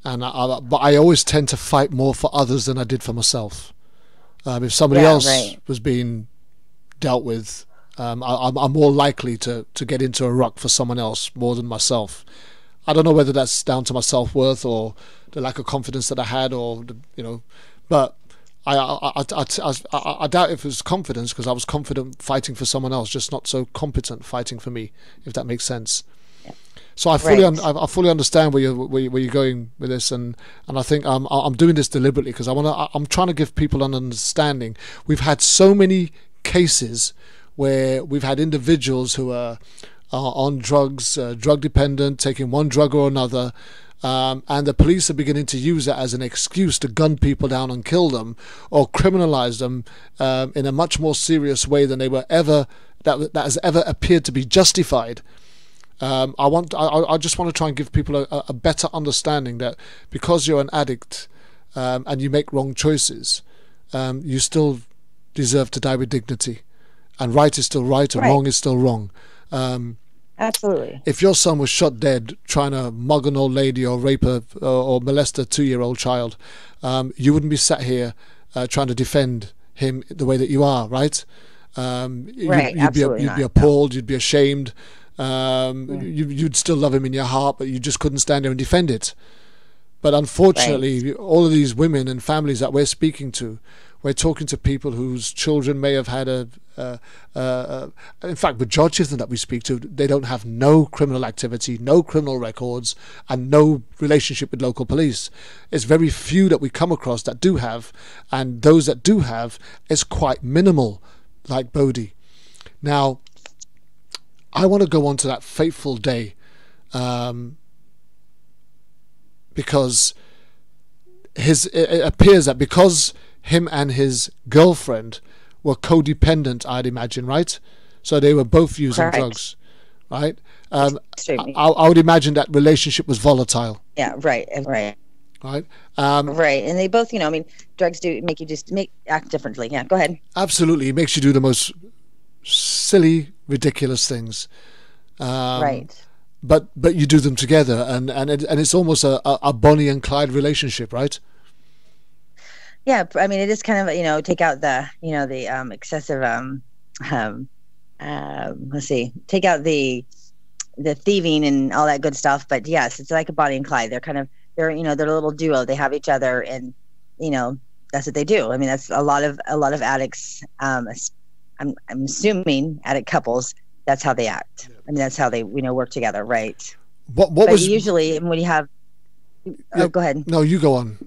I always tend to fight more for others than I did for myself. If somebody else was being dealt with, I'm more likely to get into a ruck for someone else more than myself. I don't know whether that's down to my self-worth or the lack of confidence that I had, or but I doubt if it was confidence, because I was confident fighting for someone else, just not so competent fighting for me, if that makes sense. So I fully understand where you're going with this, and I think I'm doing this deliberately because I'm trying to give people an understanding. We've had so many cases where we've had individuals who are on drugs, drug dependent, taking one drug or another, and the police are beginning to use it as an excuse to gun people down and kill them, or criminalize them in a much more serious way than they were ever that has ever appeared to be justified. I just want to try and give people a better understanding that because you're an addict and you make wrong choices, you still deserve to die with dignity, and right is still right and wrong is still wrong. Absolutely. If your son was shot dead trying to mug an old lady or rape or molest a 2-year-old child, you wouldn't be sat here trying to defend him the way that you are, right? You'd be appalled, you'd be ashamed. You'd still love him in your heart, but you just couldn't stand there and defend it. But unfortunately, all of these women and families that we're speaking to, we're talking to people whose children may have had in fact, majority of them that we speak to, they don't have no criminal activity, no criminal records, and no relationship with local police. It's very few that we come across that do have, and those that do have, it's quite minimal, like Bodhi. Now, I want to go on to that fateful day because it appears that because him and his girlfriend were codependent, I'd imagine, right? So they were both using drugs, right? I would imagine that relationship was volatile. Yeah, right. Right. Right, and they both, drugs do make you just act differently. Yeah, go ahead. Absolutely, it makes you do the most silly, ridiculous things. Right. But you do them together, and it's almost a Bonnie and Clyde relationship, right? Yeah, I mean, it is kind of take out the the excessive let's see, take out the thieving and all that good stuff. But yes, it's like a Bonnie and Clyde. They're a little duo. They have each other, and that's what they do. I mean, that's a lot of addicts. I'm assuming addict couples. That's how they act. I mean, that's how they work together, right? What was usually when you have? Oh, go ahead. No, you go on.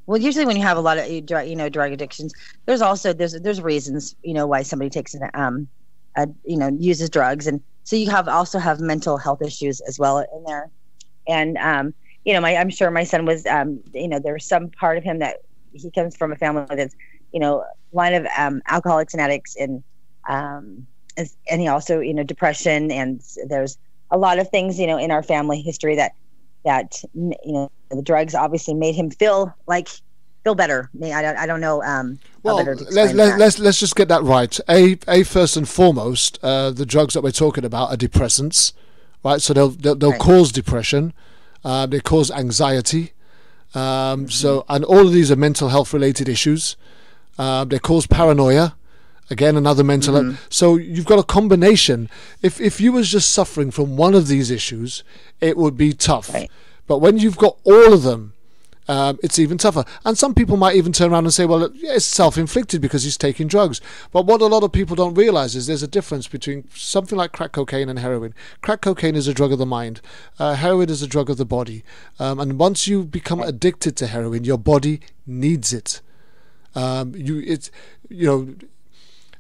Well, usually when you have a lot of drug addictions, there's also there's reasons why somebody takes uses drugs, and so you also have mental health issues as well in there, and I'm sure my son was there's some part of him that he comes from a family that's line of alcoholics and addicts, and he also depression, and there's a lot of things in our family history that the drugs obviously made him feel better. I don't know. Well, let's just get that right. A first and foremost, the drugs that we're talking about are depressants, right? So they'll cause depression, they cause anxiety. So, and all of these are mental health related issues. They cause paranoia. Again, another mental health. So you've got a combination. If you was just suffering from one of these issues, it would be tough. Right. But when you've got all of them, it's even tougher. And some people might even turn around and say, well, it's self-inflicted because he's taking drugs. But what a lot of people don't realize is there's a difference between something like crack cocaine and heroin. Crack cocaine is a drug of the mind. Heroin is a drug of the body. And once you become addicted to heroin, your body needs it.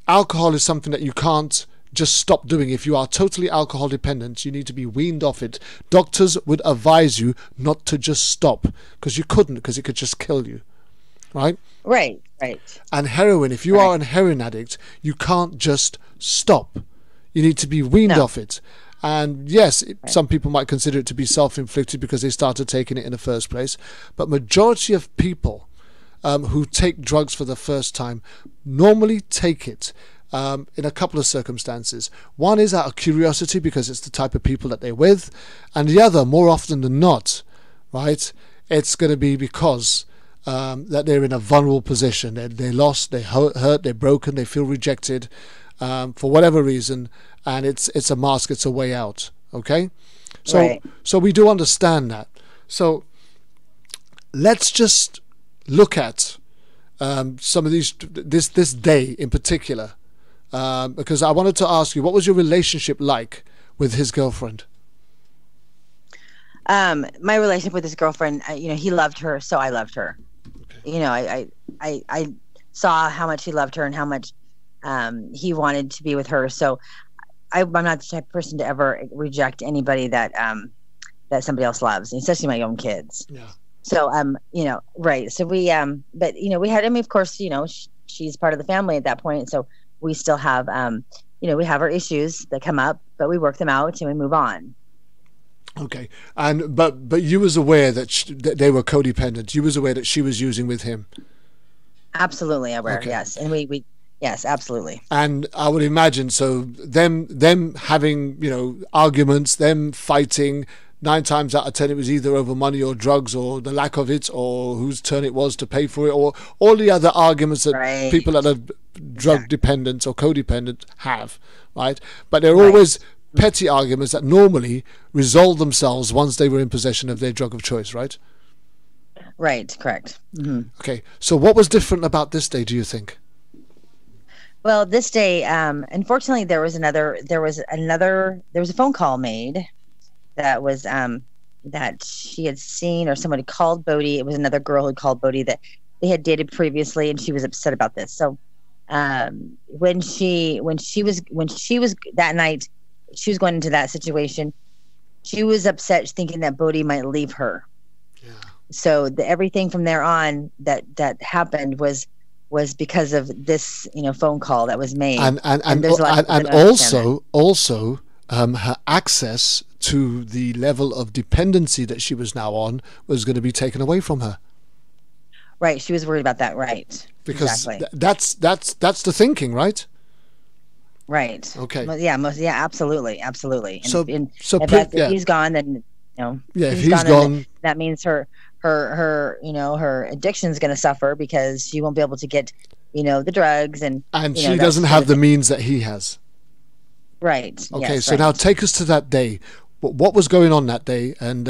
Alcohol is something that you can't just stop doing. If you are totally alcohol dependent, you need to be weaned off it. Doctors would advise you not to just stop, because you couldn't, because it could just kill you, right? Right. And heroin, if you are a heroin addict, you can't just stop. You need to be weaned off it. And yes, some people might consider it to be self-inflicted because they started taking it in the first place, but majority of people who take drugs for the first time normally take it in a couple of circumstances. One is out of curiosity because it's the type of people that they're with, and the other, more often than not, right, it's going to be because that they're in a vulnerable position. They're lost, they're hurt, they're broken, they feel rejected for whatever reason, and it's a mask, it's a way out. Okay, so we do understand that. So let's just look at some of this day in particular, because I wanted to ask you, what was your relationship like with his girlfriend? My relationship with his girlfriend, he loved her, so I loved her. Okay. I saw how much he loved her and how much he wanted to be with her. So I'm not the type of person to ever reject anybody that somebody else loves, especially my own kids. Yeah. So right. So we but we had, of course, she's part of the family at that point. So we still have we have our issues that come up, but we work them out and we move on. Okay. And but you was aware that that they were codependent. You was aware that she was using with him. Absolutely aware. Okay. Yes. And we yes, absolutely. And I would imagine, so them having, arguments, them fighting, 9 times out of 10 it was either over money or drugs or the lack of it or whose turn it was to pay for it or all the other arguments that people that are drug dependent or codependent have, right? But they're always petty arguments that normally resolve themselves once they were in possession of their drug of choice, right? Right, correct. Mm-hmm. Okay, so what was different about this day, do you think? Well, this day, unfortunately, there was a phone call made that was that she had seen, or somebody called Bodhi. It was another girl who called Bodhi that they had dated previously, and she was upset about this. So when she was that night, she was going into that situation. she was upset, thinking that Bodhi might leave her. Yeah. So everything from there on that happened was because of this, phone call that was made. And also her access to the level of dependency that she was now on was going to be taken away from her. Right, she was worried about that. Right, because exactly. That's the thinking, right? Right. Okay. Absolutely. And if he's gone, then if he's gone, that means her addiction is going to suffer because she won't be able to get the drugs and she doesn't have the means that he has. Right. Okay. So now take us to that day. What was going on that day? And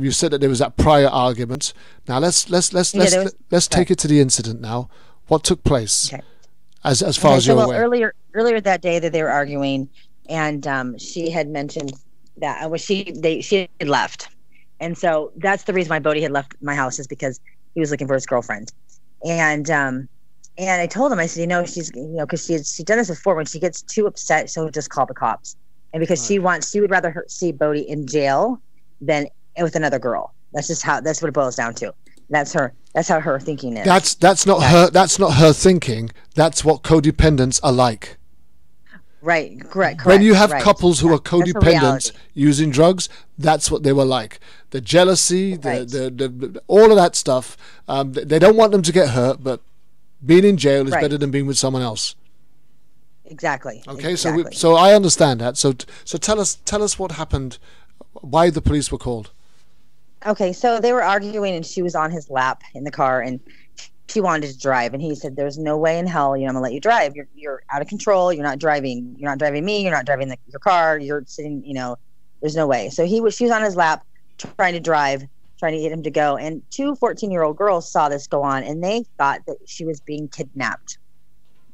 you said that there was that prior argument. Now let's take it to the incident now. What took place? Okay. As far as you're aware. Earlier that day that they were arguing, and she had mentioned that she had left, and so that's the reason why Bodhi had left my house, is because he was looking for his girlfriend, and I told him, I said, she's because she's done this before. When she gets too upset, she'll just call the cops, and because she would rather see Bodhi in jail than with another girl. That's what it boils down to. That's how her thinking is. That's not her thinking. That's what codependents are like. Right. Correct. When you have couples who are codependent using drugs, that's what they were like. The jealousy, the all of that stuff. They don't want them to get hurt, but being in jail is better than being with someone else. Exactly. Okay. Exactly. So I understand that. So tell us what happened. Why the police were called. Okay, so they were arguing, and she was on his lap in the car, and she wanted to drive, and he said, "There's no way in hell, I'm gonna let you drive. You're out of control. You're not driving. You're not driving me. You're not driving your car. You're sitting. There's no way." So she was on his lap, trying to drive, trying to get him to go, and 2 14-year-old girls saw this go on, and they thought that she was being kidnapped.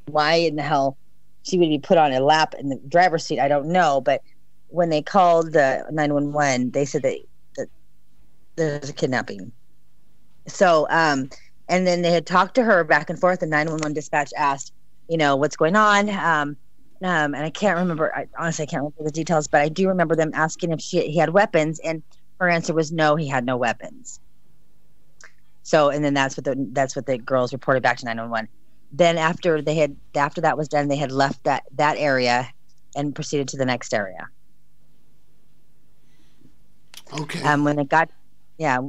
Why in the hell she would be put on a lap in the driver's seat, I don't know, but when they called the 911, they said that there's a kidnapping. So, and then they had talked to her back and forth. The 911 dispatch asked, what's going on. And I can't remember. Honestly, I can't remember the details, but I do remember them asking if he had weapons, and her answer was no, he had no weapons. So, and then that's what the girls reported back to 911. Then after that was done, they had left that area and proceeded to the next area. Okay. When it got. Yeah, you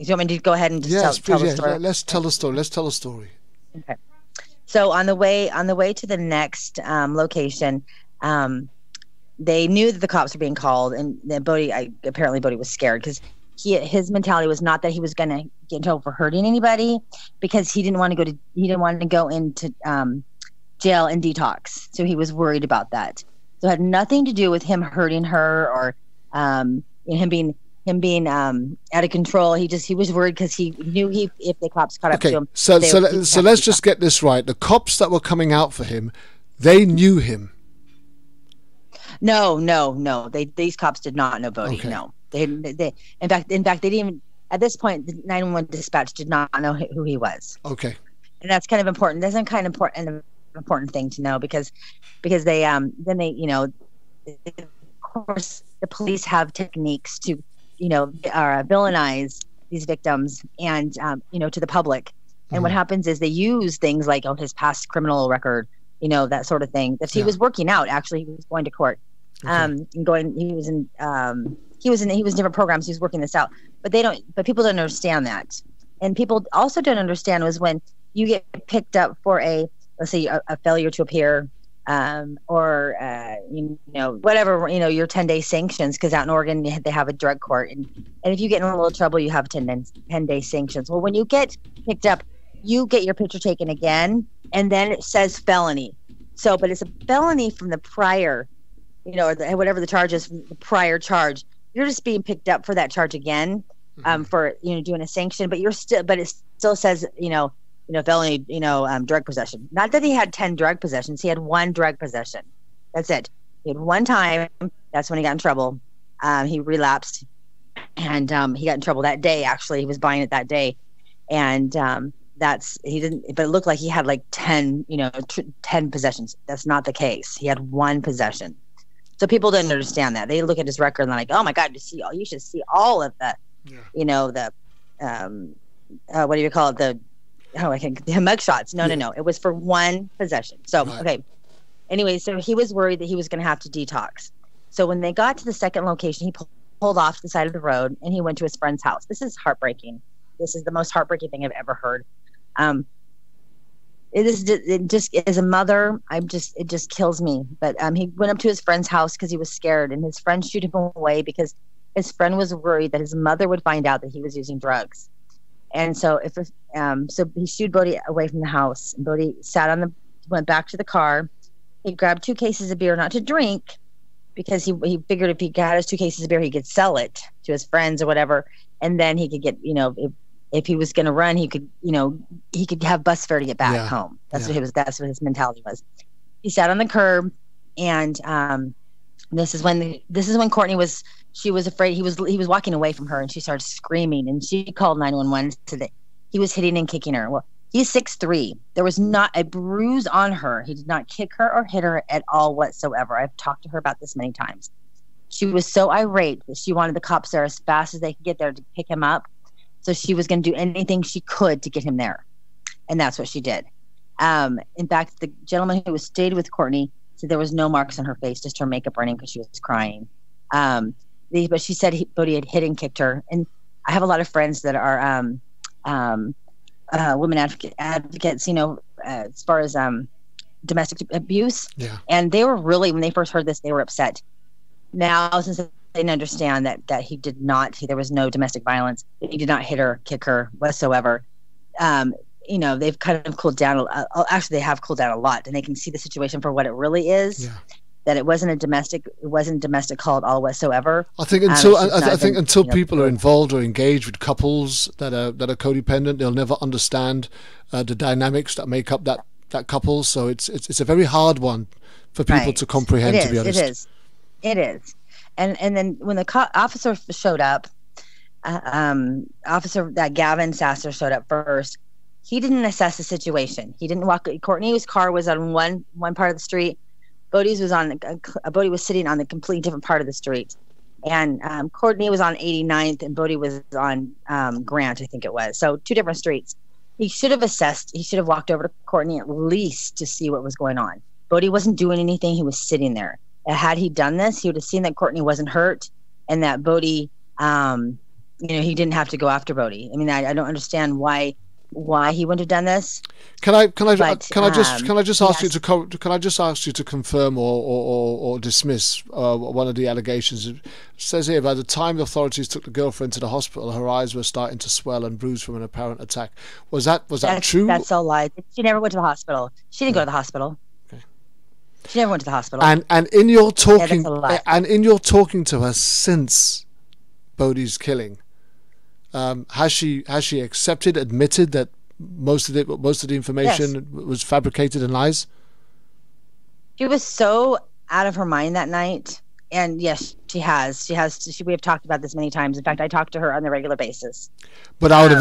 want me to go ahead and just tell the story? Let's tell the story. Let's tell the story. Okay. So on the way to the next location, they knew that the cops were being called, and apparently Bodhi was scared because his mentality was not that he was going to get in trouble for hurting anybody, because he didn't want to go into jail and detox. So he was worried about that. So it had nothing to do with him hurting her or him being out of control. He was worried because he knew if the cops caught up to him. So let's just get this right. The cops that were coming out for him, they knew him. No. These cops did not know Bodhi. Okay. No, they in fact they didn't even, at this point, the 911 dispatch did not know who he was. Okay. And that's kind of important. That's a kind of important thing to know because they then they of course the police have techniques to villainize these victims and to the public. And what happens is they use things like his past criminal record, that sort of thing. That he was working out. Actually, he was going to court, he was in different programs. He was working this out, but people don't understand that. And people also don't understand was when you get picked up for let's say a failure to appear, or whatever, your 10-day sanctions, because out in Oregon they have a drug court, and if you get in a little trouble, you have 10-day sanctions. Well, when you get picked up, you get your picture taken again, and then it says felony. So, but it's a felony from the prior, or whatever the charge is from the prior charge. You're just being picked up for that charge again, for doing a sanction, but it still says felony, drug possession. Not that he had 10 drug possessions. He had 1 drug possession. That's it. He had 1 time. That's when he got in trouble. He relapsed, and he got in trouble that day. Actually, he was buying it that day, and he didn't. But it looked like he had like 10, 10 possessions. That's not the case. He had 1 possession. So people didn't understand that. They look at his record and they're like, "Oh my God, you should see all of the, the, what do you call it? The mug shots." No. It was for one possession. So okay. Anyway, so he was worried that he was going to have to detox. So when they got to the second location, he pulled off to the side of the road and he went to his friend's house. This is heartbreaking. This is the most heartbreaking thing I've ever heard. It just as a mother, it just kills me. But he went up to his friend's house because he was scared, and his friend shooed him away because his friend was worried that his mother would find out that he was using drugs. And so so he shooed Bodhi away from the house. And Bodhi went back to the car. He grabbed 2 cases of beer, not to drink, because he figured if he got his 2 cases of beer, he could sell it to his friends or whatever, and then he could get, if he was going to run, he could have bus fare to get back home. That's what his mentality was. He sat on the curb, and this is when Courtney was afraid. He was walking away from her, and she started screaming, and she called 911, said that he was hitting and kicking her. Well, he's 6'3". There was not a bruise on her. He did not kick her or hit her at all whatsoever. I've talked to her about this many times. She was so irate that she wanted the cops there as fast as they could get there to pick him up. So she was going to do anything she could to get him there. And that's what she did. In fact, the gentleman who stayed with Courtney said there was no marks on her face, just her makeup running because she was crying. But she said Bodhi had hit and kicked her. And I have a lot of friends that are women advocates, as far as domestic abuse. Yeah. And they were really, when they first heard this, they were upset. Now, since they didn't understand that there was no domestic violence, he did not hit her, kick her whatsoever. They've kind of cooled down. Actually, they have cooled down a lot, and they can see the situation for what it really is. Yeah. That it wasn't domestic call at all whatsoever. I think until people are involved or engaged with couples that are codependent, they'll never understand the dynamics that make up that couple. So it's a very hard one for people to comprehend. To be honest, it is. And then when the officer showed up, Gavin Sasser showed up first. He didn't assess the situation. He didn't walk. Courtney's car was on one part of the street. Bodhi was sitting on the completely different part of the street, and Courtney was on 89th, and Bodhi was on Grant, I think it was. So 2 different streets. He should have assessed. He should have walked over to Courtney at least to see what was going on. Bodhi wasn't doing anything. He was sitting there. And had he done this, he would have seen that Courtney wasn't hurt, and that Bodhi, he didn't have to go after Bodhi. I mean, I don't understand why he wouldn't have done this. Can I just ask you to confirm or dismiss one of the allegations? It says here, by the time the authorities took the girlfriend to the hospital, her eyes were starting to swell and bruise from an apparent attack. Was that true? That's all lies. She never went to the hospital. She didn't go to the hospital. Okay. She never went to the hospital. And in your talking to her since Bodhi's killing, has she admitted that most of the information was fabricated and lies? She was so out of her mind that night, and yes, she has. We have talked about this many times. In fact, I talk to her on a regular basis. But I would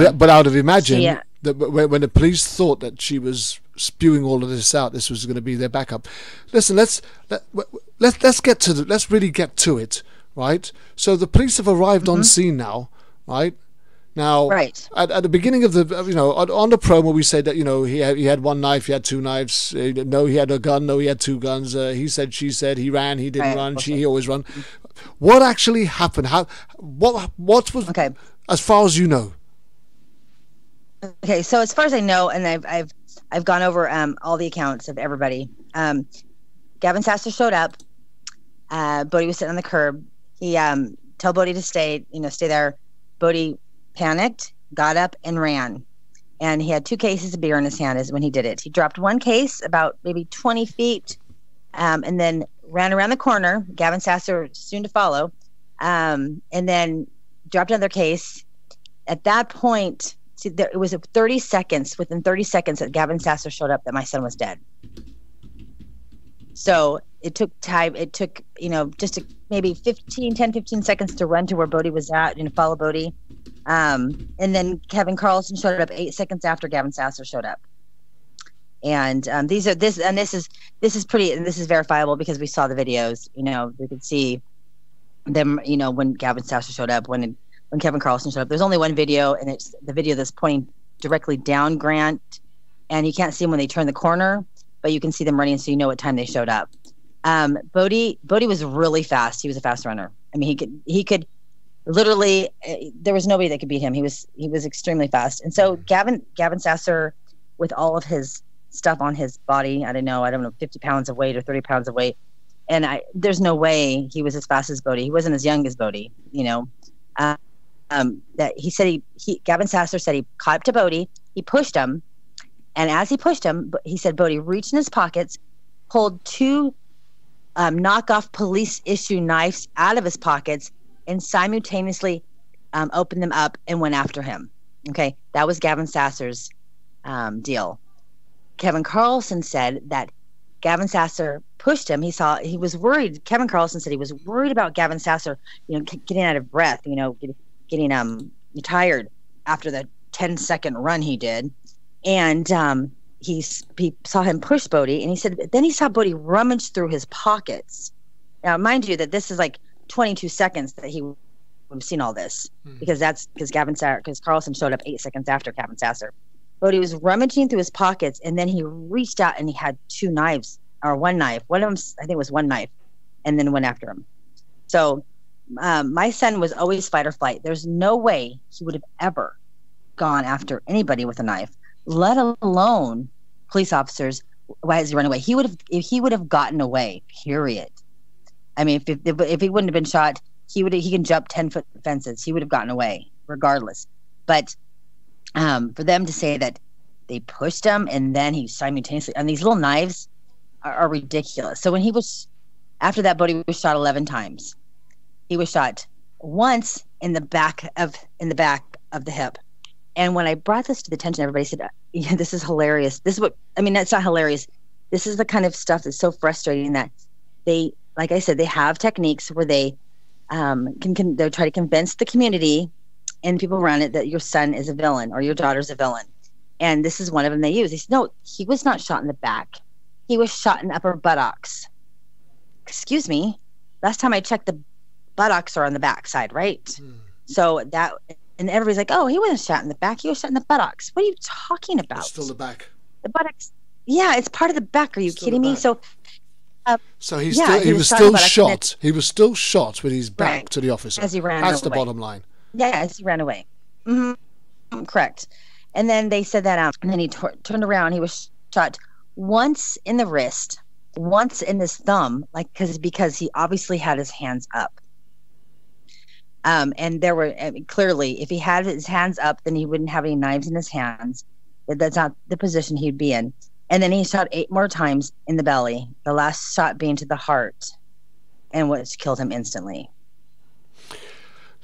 have imagined that when the police thought that she was spewing all of this out, this was going to be their backup. Listen, let's really get to it, right? So the police have arrived on scene now, right? Now, at the beginning of the, on the promo, we said that, he had 1 knife, he had 2 knives. No, he had a gun. No, he had 2 guns. He said, she said, he ran, he didn't run. He always run. What actually happened? What was, as far as you know? Okay, so as far as I know, and I've gone over all the accounts of everybody. Gavin Sasser showed up. Bodhi was sitting on the curb. He told Bodhi to stay there. Bodhi panicked, got up, and ran. And he had 2 cases of beer in his hand when he did it. He dropped 1 case about maybe 20 feet and then ran around the corner. Gavin Sasser soon to follow. And then dropped another case. At that point, it was 30 seconds, within 30 seconds that Gavin Sasser showed up, that my son was dead. So it took time. It took, just maybe 15 seconds to run to where Bodhi was at and follow Bodhi. And then Kevin Carlson showed up 8 seconds after Gavin Sasser showed up. And this is pretty, and this is verifiable because we saw the videos. You know, we could see them. You know, when Gavin Sasser showed up, when Kevin Carlson showed up. There's only one video, and it's the video that's pointing directly down Grant, and you can't see them when they turn the corner, but you can see them running, so you know what time they showed up. Bodhi was really fast. He was a fast runner. I mean, he could literally, there was nobody that could beat him. He was extremely fast. And so Gavin Sasser, with all of his stuff on his body, I don't know, 50 pounds of weight or 30 pounds of weight, and there's no way he was as fast as Bodhi. He wasn't as young as Bodhi, you know. That he said Gavin Sasser said he caught up to Bodhi, he pushed him, and as he pushed him, he said Bodhi reached in his pockets, pulled two knockoff police issue knives out of his pockets, and simultaneously opened them up and went after him. Okay, that was Gavin Sasser's deal. Kevin Carlson said that Gavin Sasser pushed him. He was worried. Kevin Carlson said he was worried about Gavin Sasser, you know, getting out of breath, you know, getting tired after the 10-second run he did. And he saw him push Bodhi, and he said then he saw Bodhi rummage through his pockets. Now, mind you, that this is like 22 seconds that he would have seen all this, because Carlson showed up 8 seconds after Gavin Sasser. Bodhi was rummaging through his pockets, and then he reached out and he had two knives, or one knife. One of them, I think, was one knife, and then went after him. So my son was always fight or flight. There's no way he would have ever gone after anybody with a knife, let alone police officers. Why does he run away? He would have gotten away, period. I mean, if he wouldn't have been shot, he can jump 10-foot fences. He would have gotten away regardless. But for them to say that they pushed him and then he simultaneously, and these little knives are ridiculous. So when after that, Bodhi was shot 11 times. He was shot once in the back of the hip. And when I brought this to the attention, everybody said, yeah, this is hilarious. This is it's not hilarious. This is the kind of stuff that's so frustrating that they, like I said, they have techniques where they they'll try to convince the community and people around it that your son is a villain or your daughter's a villain. And this is one of them they use. They said, no, he was not shot in the back. He was shot in the upper buttocks. Excuse me. Last time I checked, the buttocks are on the back side, right? So that, and everybody's like, oh, he wasn't shot in the back. He was shot in the buttocks. What are you talking about? It's still the back. The buttocks. Yeah, it's part of the back. Are you kidding me? So he was still shot. He was still shot with his back to the officer. As he ran away. That's the bottom line. Yeah, as he ran away. Mm-hmm. Correct. And then they said that, and then he turned around. He was shot once in the wrist, once in his thumb, because he obviously had his hands up. And there were clearly, if he had his hands up, then he wouldn't have any knives in his hands. That's not the position he'd be in. And then he shot 8 more times in the belly, the last shot being to the heart, and which killed him instantly.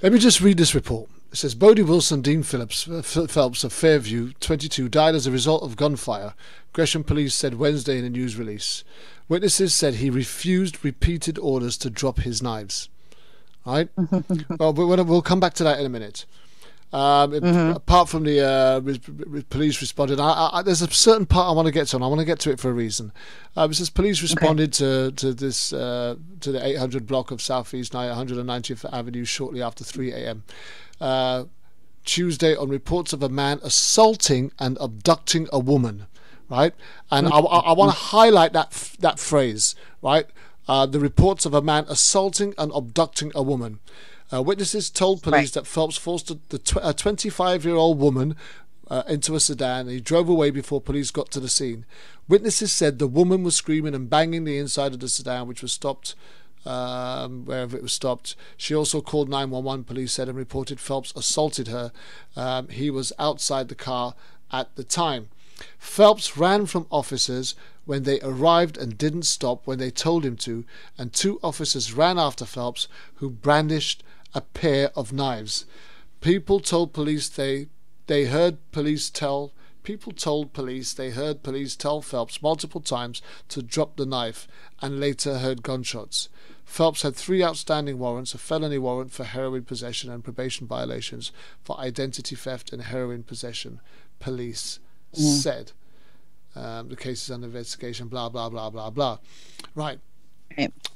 Let me just read this report. It says, Bodhi Wilson Dean Phelps of Fairview, 22, died as a result of gunfire, Gresham Police said Wednesday in a news release. Witnesses said he refused repeated orders to drop his knives. Right? Well, we'll come back to that in a minute. Apart from the police responded, there's a certain part I want to get to, and I want to get to it for a reason. It says police responded to the 800 block of Southeast 190th Avenue shortly after 3 a.m. Tuesday on reports of a man assaulting and abducting a woman. Right, and I want to highlight that phrase. Right, the reports of a man assaulting and abducting a woman. Witnesses told police that Phelps forced a 25-year-old woman into a sedan, and he drove away before police got to the scene. Witnesses said the woman was screaming and banging the inside of the sedan, which was stopped wherever it was stopped. She also called 911, police said, and reported Phelps assaulted her. He was outside the car at the time. Phelps ran from officers when they arrived and didn't stop when they told him to, and 2 officers ran after Phelps, who brandished a pair of knives. People told police they heard police tell Phelps multiple times to drop the knife, and later heard gunshots. Phelps had 3 outstanding warrants, a felony warrant for heroin possession and probation violations for identity theft and heroin possession, police said. The case is under investigation, blah, blah, blah, blah, blah. Right.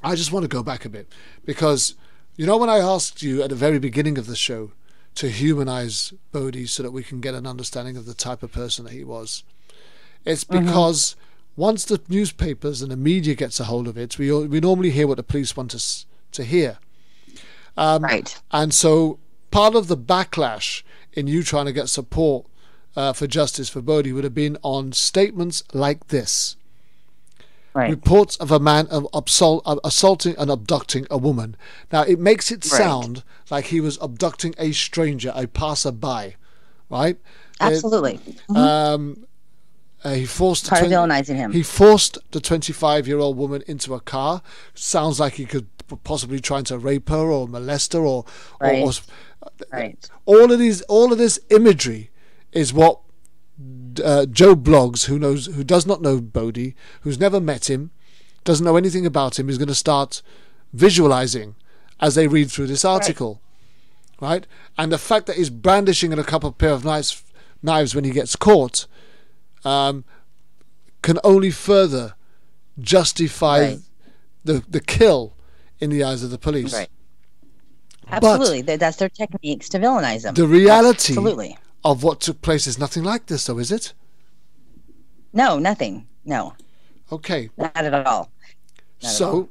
I just want to go back a bit because, you know, when I asked you at the very beginning of the show to humanize Bodhi so that we can get an understanding of the type of person that he was, it's because once the newspapers and the media gets a hold of it, we normally hear what the police want us to hear. And so part of the backlash in you trying to get support for justice for Bodhi would have been on statements like this. Reports of a man assaulting and abducting a woman. Now, it makes it sound like he was abducting a stranger, a passerby, right? Absolutely. He forced villainizing him. He forced the 25-year-old woman into a car. Sounds like he could possibly trying to rape her or molest her or all of this imagery is what Joe Bloggs, who does not know Bodhi, who's never met him, doesn't know anything about him, is going to start visualizing as they read through this article, right? And the fact that he's brandishing a couple of pair of knives when he gets caught can only further justify the kill in the eyes of the police. Absolutely, that's their techniques to villainize them. The reality of what took place is nothing like this, though, is it? No, nothing. No. Okay. Not at all. Not at all.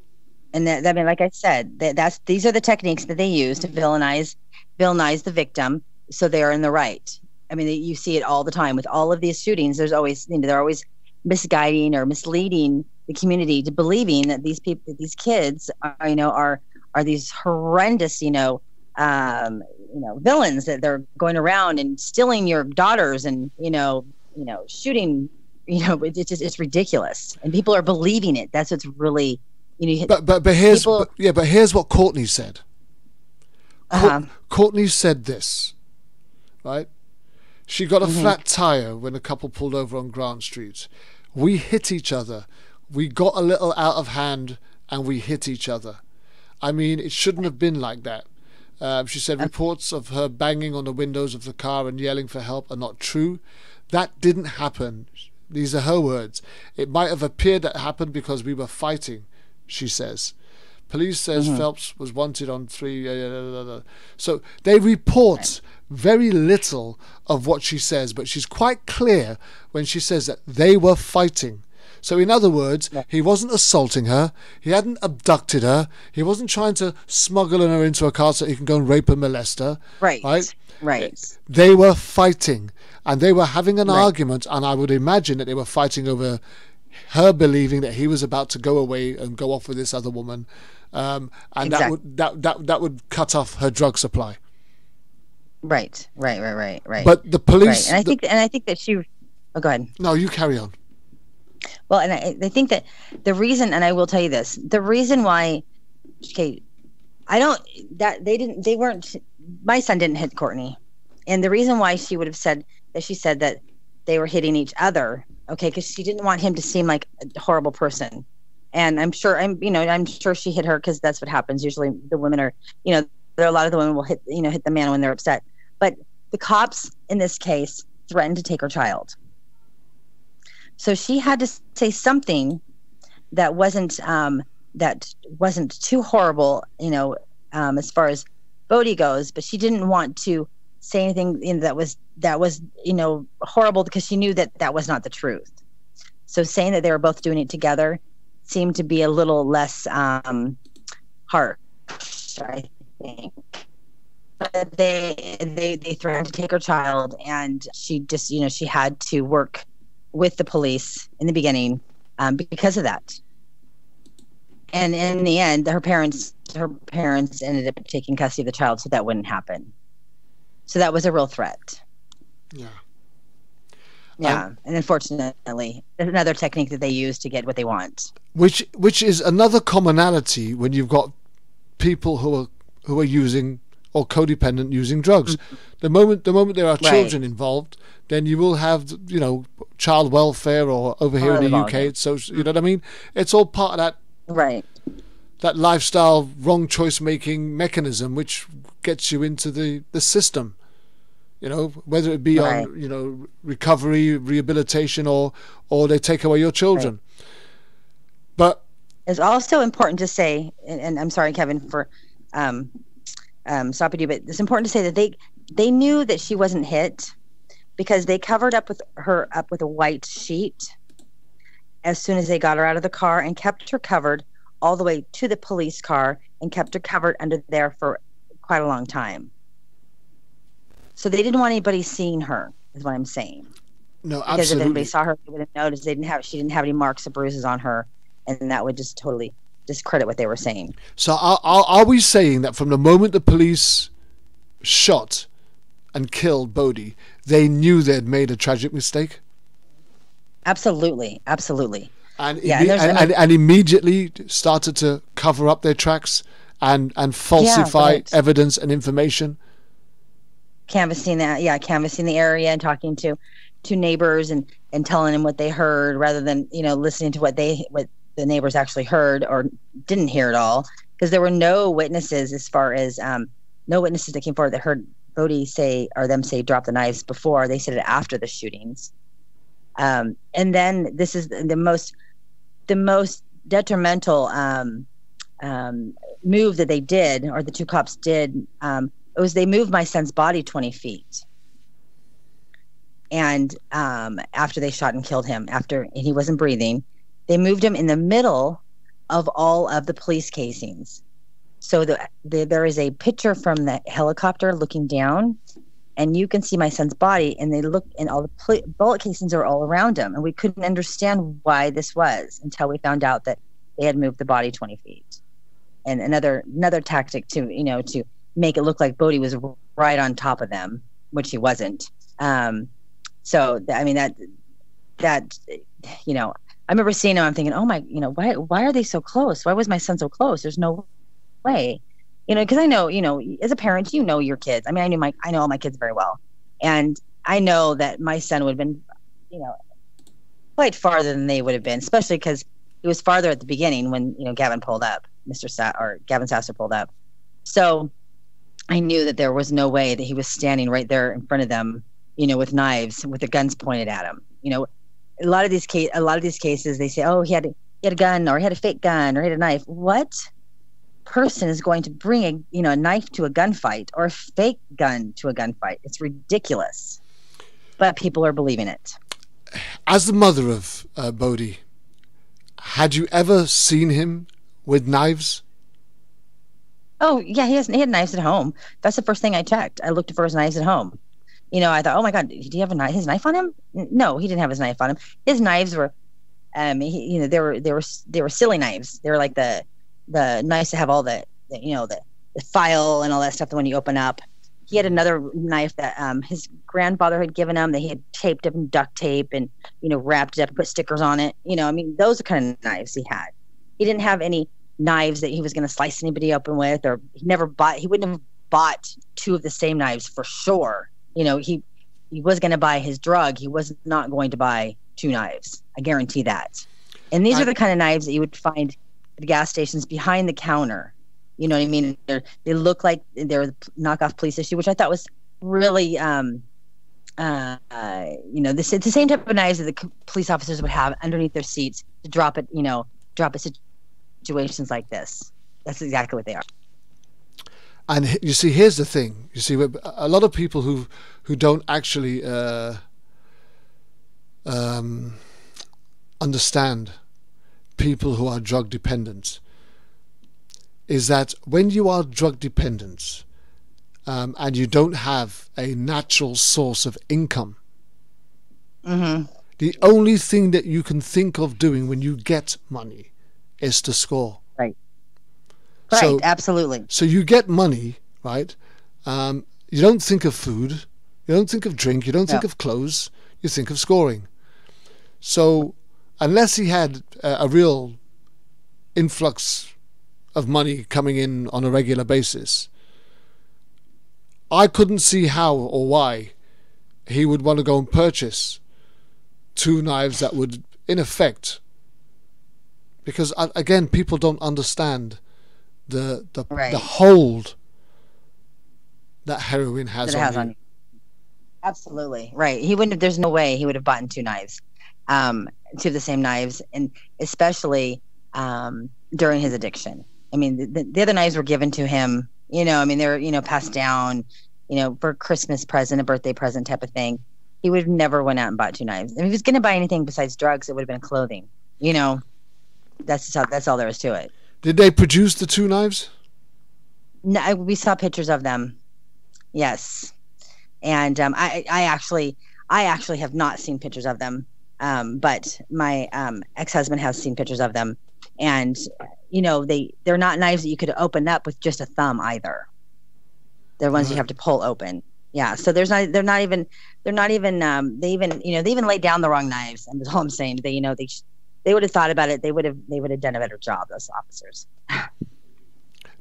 And that, I mean, like I said, these are the techniques that they use to villainize the victim, so they are in the right. I mean, you see it all the time with all of these shootings. There's always, they're always misguiding or misleading the community to believing that these people, these kids, are these horrendous, villains, that they're going around and stealing your daughters and shooting. It's ridiculous, and people are believing it. That's what's really, But here's here's what Courtney said. Courtney said this, right? She got a flat tire when the couple pulled over on Grant Street. We hit each other. We got a little out of hand and we hit each other. I mean, it shouldn't have been like that. She said reports of her banging on the windows of the car and yelling for help are not true. That didn't happen. These are her words. It might have appeared that happened because we were fighting, she says. Police says Phelps was wanted on 3... So they report very little of what she says, but she's quite clear when she says that they were fighting. So in other words, he wasn't assaulting her, he hadn't abducted her, he wasn't trying to smuggle her into a car so he can go and rape and molest her. Right. They were fighting, and they were having an argument, and I would imagine that they were fighting over her believing that he was about to go away and go off with this other woman, and that would cut off her drug supply. Right. But the police, and I think that she. Oh, go ahead. No, you carry on. Well, and I think that the reason, and I will tell you this, the reason why, my son didn't hit Courtney, and the reason why she would have said that they were hitting each other, because she didn't want him to seem like a horrible person. And I'm sure she hit her because that's what happens. Usually the women are, there are a lot of the women will hit the man when they're upset. But the cops in this case threatened to take her child. So she had to say something that wasn't too horrible, as far as Bodhi goes, but she didn't want to say anything that was horrible, because she knew that was not the truth. So saying that they were both doing it together seemed to be a little less harsh, I think. But they threatened to take her child, and she just she had to work with the police in the beginning because of that. And in the end, her parents ended up taking custody of the child, so that wouldn't happen. So that was a real threat. Yeah, and unfortunately, there's another technique that they use to get what they want. Which is another commonality when you've got people who are using or codependent using drugs. The moment there are children involved, then you will have child welfare, or over here in the UK, it's social. You know what I mean? It's all part of that. Right. That lifestyle wrong choice making mechanism which gets you into the system. You know, whether it be on, you know, recovery, rehabilitation, or they take away your children. Right. But it's also important to say, and I'm sorry, Kevin, for stopping you, but it's important to say that they knew that she wasn't hit because they covered her up with a white sheet as soon as they got her out of the car and kept her covered all the way to the police car and kept her covered under there for quite a long time. So they didn't want anybody seeing her, is what I'm saying. No, because absolutely. If anybody saw her, they would have noticed she didn't have any marks or bruises on her, and that would just totally discredit what they were saying. So are we saying that from the moment the police shot and killed Bodhi, they knew they'd made a tragic mistake? Absolutely. And immediately started to cover up their tracks and falsify evidence and information? Canvassing the area and talking to neighbors and telling them what they heard rather than, you know, listening to what the neighbors actually heard or didn't hear at all, because there were no witnesses no witnesses that came forward that heard Bodhi say drop the knives before. They said it after the shootings. And then this is the most detrimental move that they did, or the two cops did. It was they moved my son's body 20 feet. And after they shot and killed him, and he wasn't breathing, they moved him in the middle of all of the police casings. So there is a picture from the helicopter looking down, and you can see my son's body, and they look, and all the bullet casings are all around him. And we couldn't understand why this was until we found out that they had moved the body 20 feet. And another tactic to make it look like Bodhi was right on top of them, which he wasn't. So I mean that you know, I remember seeing him. I'm thinking, oh my, you know, why are they so close? Why was my son so close? There's no way, you know, because I know, you know, as a parent, you know your kids. I mean, I know all my kids very well, and I know that my son would have been, you know, quite farther than they would have been, especially because he was farther at the beginning when, you know, Gavin pulled up, Gavin Sasser pulled up. So I knew that there was no way that he was standing right there in front of them, you know, with knives, with the guns pointed at him. You know, a lot of these cases, they say, oh, he had a gun, or he had a fake gun, or he had a knife. What person is going to bring a knife to a gunfight, or a fake gun to a gunfight? It's ridiculous, but people are believing it. As the mother of Bodhi, had you ever seen him with knives? Oh yeah, he had knives at home. That's the first thing I checked. I looked for his knives at home. You know, I thought, oh my God, did he have his knife on him? No, he didn't have his knife on him. His knives were, they were silly knives. They were like the knives to have all the file and all that stuff. The one you open up. He had another knife that his grandfather had given him. That he had taped up in duct tape and, you know, wrapped it up and put stickers on it. You know, I mean, those are kind of knives he had. He didn't have any knives that he was going to slice anybody open with, or he wouldn't have bought two of the same knives for sure. You know, he was going to buy his drug. He was not going to buy two knives. I guarantee that. And these are the kind of knives that you would find at the gas stations behind the counter. You know what I mean? They look like they're the knockoff police issue, which I thought was really, you know, the same type of knives that the police officers would have underneath their seats to drop it, you know, situations like this. That's exactly what they are. And you see, here's the thing. You see, a lot of people who don't actually understand people who are drug dependent is that when you are drug dependent and you don't have a natural source of income, the only thing that you can think of doing when you get money is to score. Right. Right, absolutely. So you get money, right? You don't think of food, you don't think of drink, you don't think of clothes, you think of scoring. So unless he had a real influx of money coming in on a regular basis, I couldn't see how or why he would want to go and purchase two knives that would, in effect, because again, people don't understand the hold that heroin has on you. Absolutely right. He wouldn't have. There's no way he would have bought 2 knives, two of the same knives, and especially during his addiction. I mean, the other knives were given to him. You know, I mean, they're passed down. You know, for a Christmas present, a birthday present type of thing. He would have never went out and bought 2 knives. If he was going to buy anything besides drugs, it would have been clothing. You know, that's all there is to it. Did they produce the 2 knives? No, we saw pictures of them. Yes, and I actually have not seen pictures of them, but my ex-husband has seen pictures of them, and you know they're not knives that you could open up with just a thumb either. They're ones you have to pull open. Yeah, so they're not even they even laid down the wrong knives. And that's all I'm saying. They would have thought about it. They would have done a better job, those officers.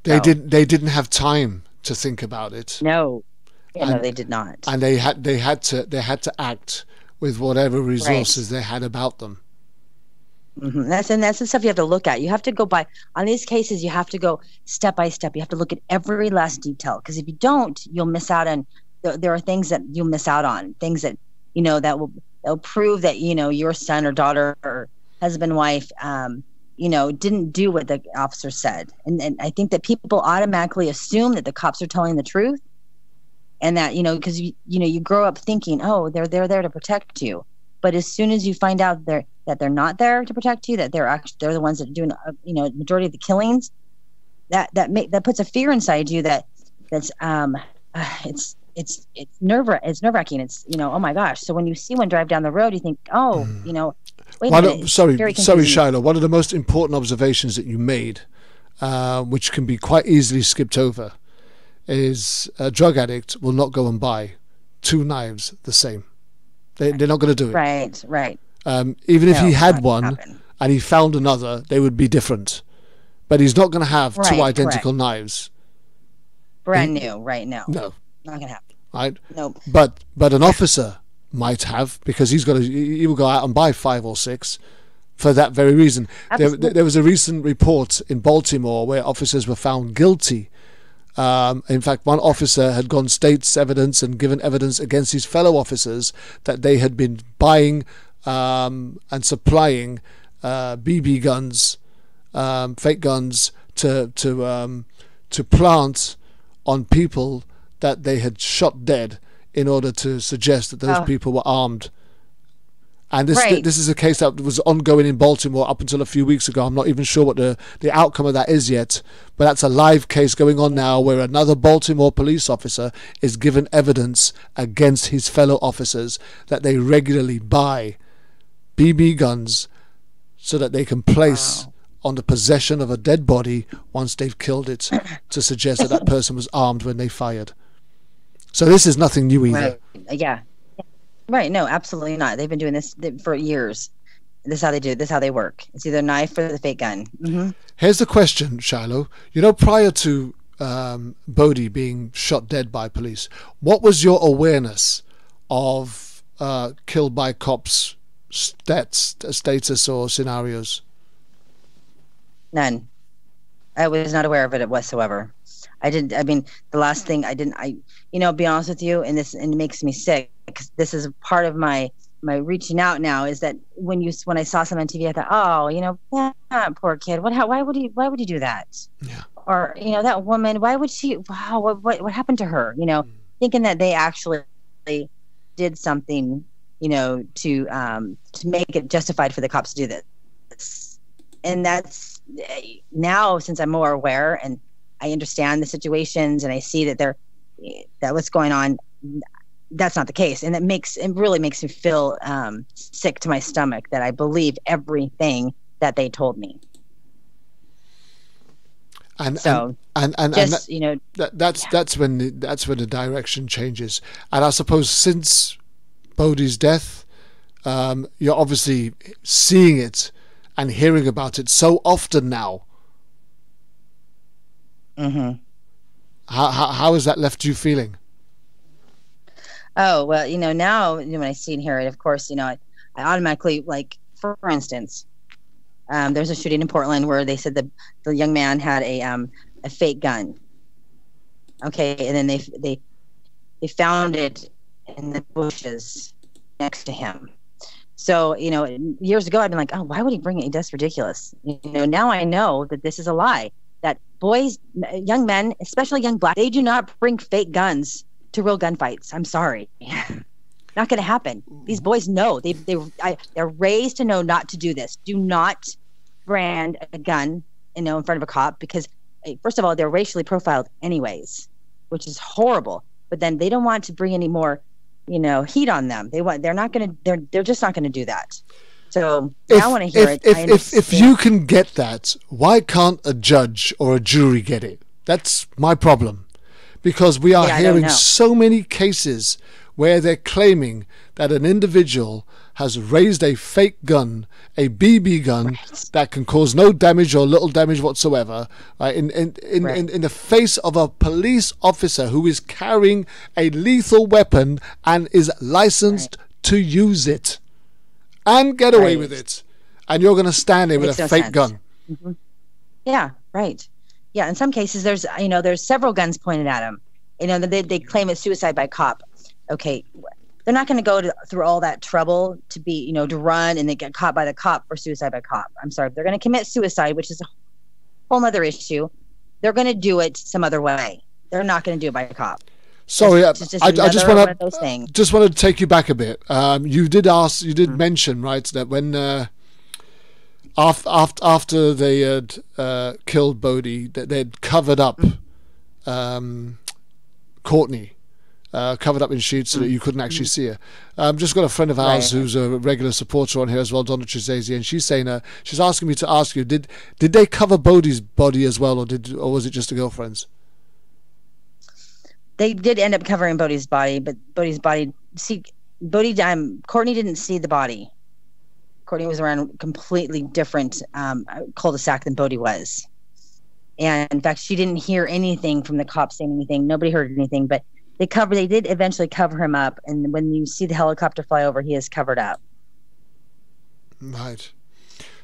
They didn't have time to think about it. No. No, they did not. And they had to act with whatever resources they had about them. Mm-hmm. That's the stuff you have to look at. You have to go by on these cases. You have to go step by step. You have to look at every last detail, because if you don't, you'll miss out on. There are things that you'll miss out on. Things that that will prove that your son or daughter or husband, wife, didn't do what the officer said. And I think that people automatically assume that the cops are telling the truth, and that because you grow up thinking, oh, they're there to protect you. But as soon as you find out that they're not there to protect you, that they're the ones that are doing majority of the killings, that puts a fear inside you it's nerve-wracking. It's oh my gosh. So when you see one drive down the road, you think, oh, wait a minute. Sorry, Shiloh. One of the most important observations that you made, which can be quite easily skipped over, is a drug addict will not go and buy 2 knives the same. They're not going to do it. Right. Even if he had one and he found another, they would be different. But he's not going to have 2 identical knives. Brand new, right? No. No. Not going to happen. Right? Nope. But an officer might have, because he will go out and buy 5 or 6 for that very reason. There was a recent report in Baltimore where officers were found guilty. In fact, one officer had gone state's evidence and given evidence against his fellow officers that they had been buying and supplying BB guns, fake guns, to plant on people that they had shot dead in order to suggest that those people were armed. And this is a case that was ongoing in Baltimore up until a few weeks ago. I'm not even sure what the outcome of that is yet, but that's a live case going on now where another Baltimore police officer is given evidence against his fellow officers that they regularly buy BB guns so that they can place on the possession of a dead body once they've killed it, to suggest that person was armed when they fired. So this is nothing new either. Right. Yeah. Right. No, absolutely not. They've been doing this for years. This is how they do it. This is how they work. It's either a knife or the fake gun. Mm-hmm. Here's the question, Shiloh. Prior to Bodhi being shot dead by police, what was your awareness of killed by cops status or scenarios? None. I was not aware of it whatsoever. The last thing be honest with you, and it makes me sick, because this is part of my reaching out now, is that when I saw something on TV, I thought, poor kid, why would he do that? Yeah. Or, that woman, why would she, what happened to her? Thinking that they actually did something, to make it justified for the cops to do this. And that's now, since I'm more aware and I understand the situations and I see that what's going on, that's not the case. And it really makes me feel sick to my stomach that I believe everything that they told me. That's when the direction changes. And I suppose since Bodhi's death, you're obviously seeing it and hearing about it so often now. Mm-hmm. How has that left you feeling? Oh, well, now when I see and hear it, of course, I automatically, like, for instance, there's a shooting in Portland where they said the young man had a fake gun. Okay, and then they found it in the bushes next to him. So, years ago, I'd been like, oh, why would he bring it? That's ridiculous. Now I know that this is a lie, that boys, young men, especially young black, they do not bring fake guns to real gunfights. I'm sorry. Not going to happen. These boys know. They're raised to know not to do this. Do not brand a gun, in front of a cop, because first of all, they're racially profiled anyways, which is horrible. But then they don't want to bring any more, heat on them. They're just not going to do that. So I want to hear it. If you can get that, why can't a judge or a jury get it? That's my problem, because we are hearing so many cases where they're claiming that an individual has raised a fake gun, a BB gun, that can cause no damage or little damage whatsoever, right? In the face of a police officer who is carrying a lethal weapon and is licensed to use it and get away with it, and you're going to stand there with a fake gun. Mm-hmm. Yeah, right. Yeah, in some cases there's several guns pointed at him. They claim it's suicide by cop. Okay, they're not going to go through all that trouble to be, to run and they get caught by the cop for suicide by cop. I'm sorry. If they're going to commit suicide, which is a whole other issue, they're going to do it some other way. They're not going to do it by a cop. Sorry, I just want to take you back a bit. You did mention, right, that when after they had killed Bodhi, that they'd covered up Courtney. Covered up in sheets so that you couldn't actually see her. Just got a friend of ours who's a regular supporter on here as well, Donna Trezesi, and she's saying she's asking me to ask you, did they cover Bodhi's body as well, or was it just the girlfriend's? They did end up covering Bodhi's body, but Bodhi's body, Courtney didn't see the body. Courtney was around a completely different cul-de-sac than Bodhi was, and in fact, she didn't hear anything from the cops saying anything. Nobody heard anything, but They did eventually cover him up, and when you see the helicopter fly over, he is covered up. Right.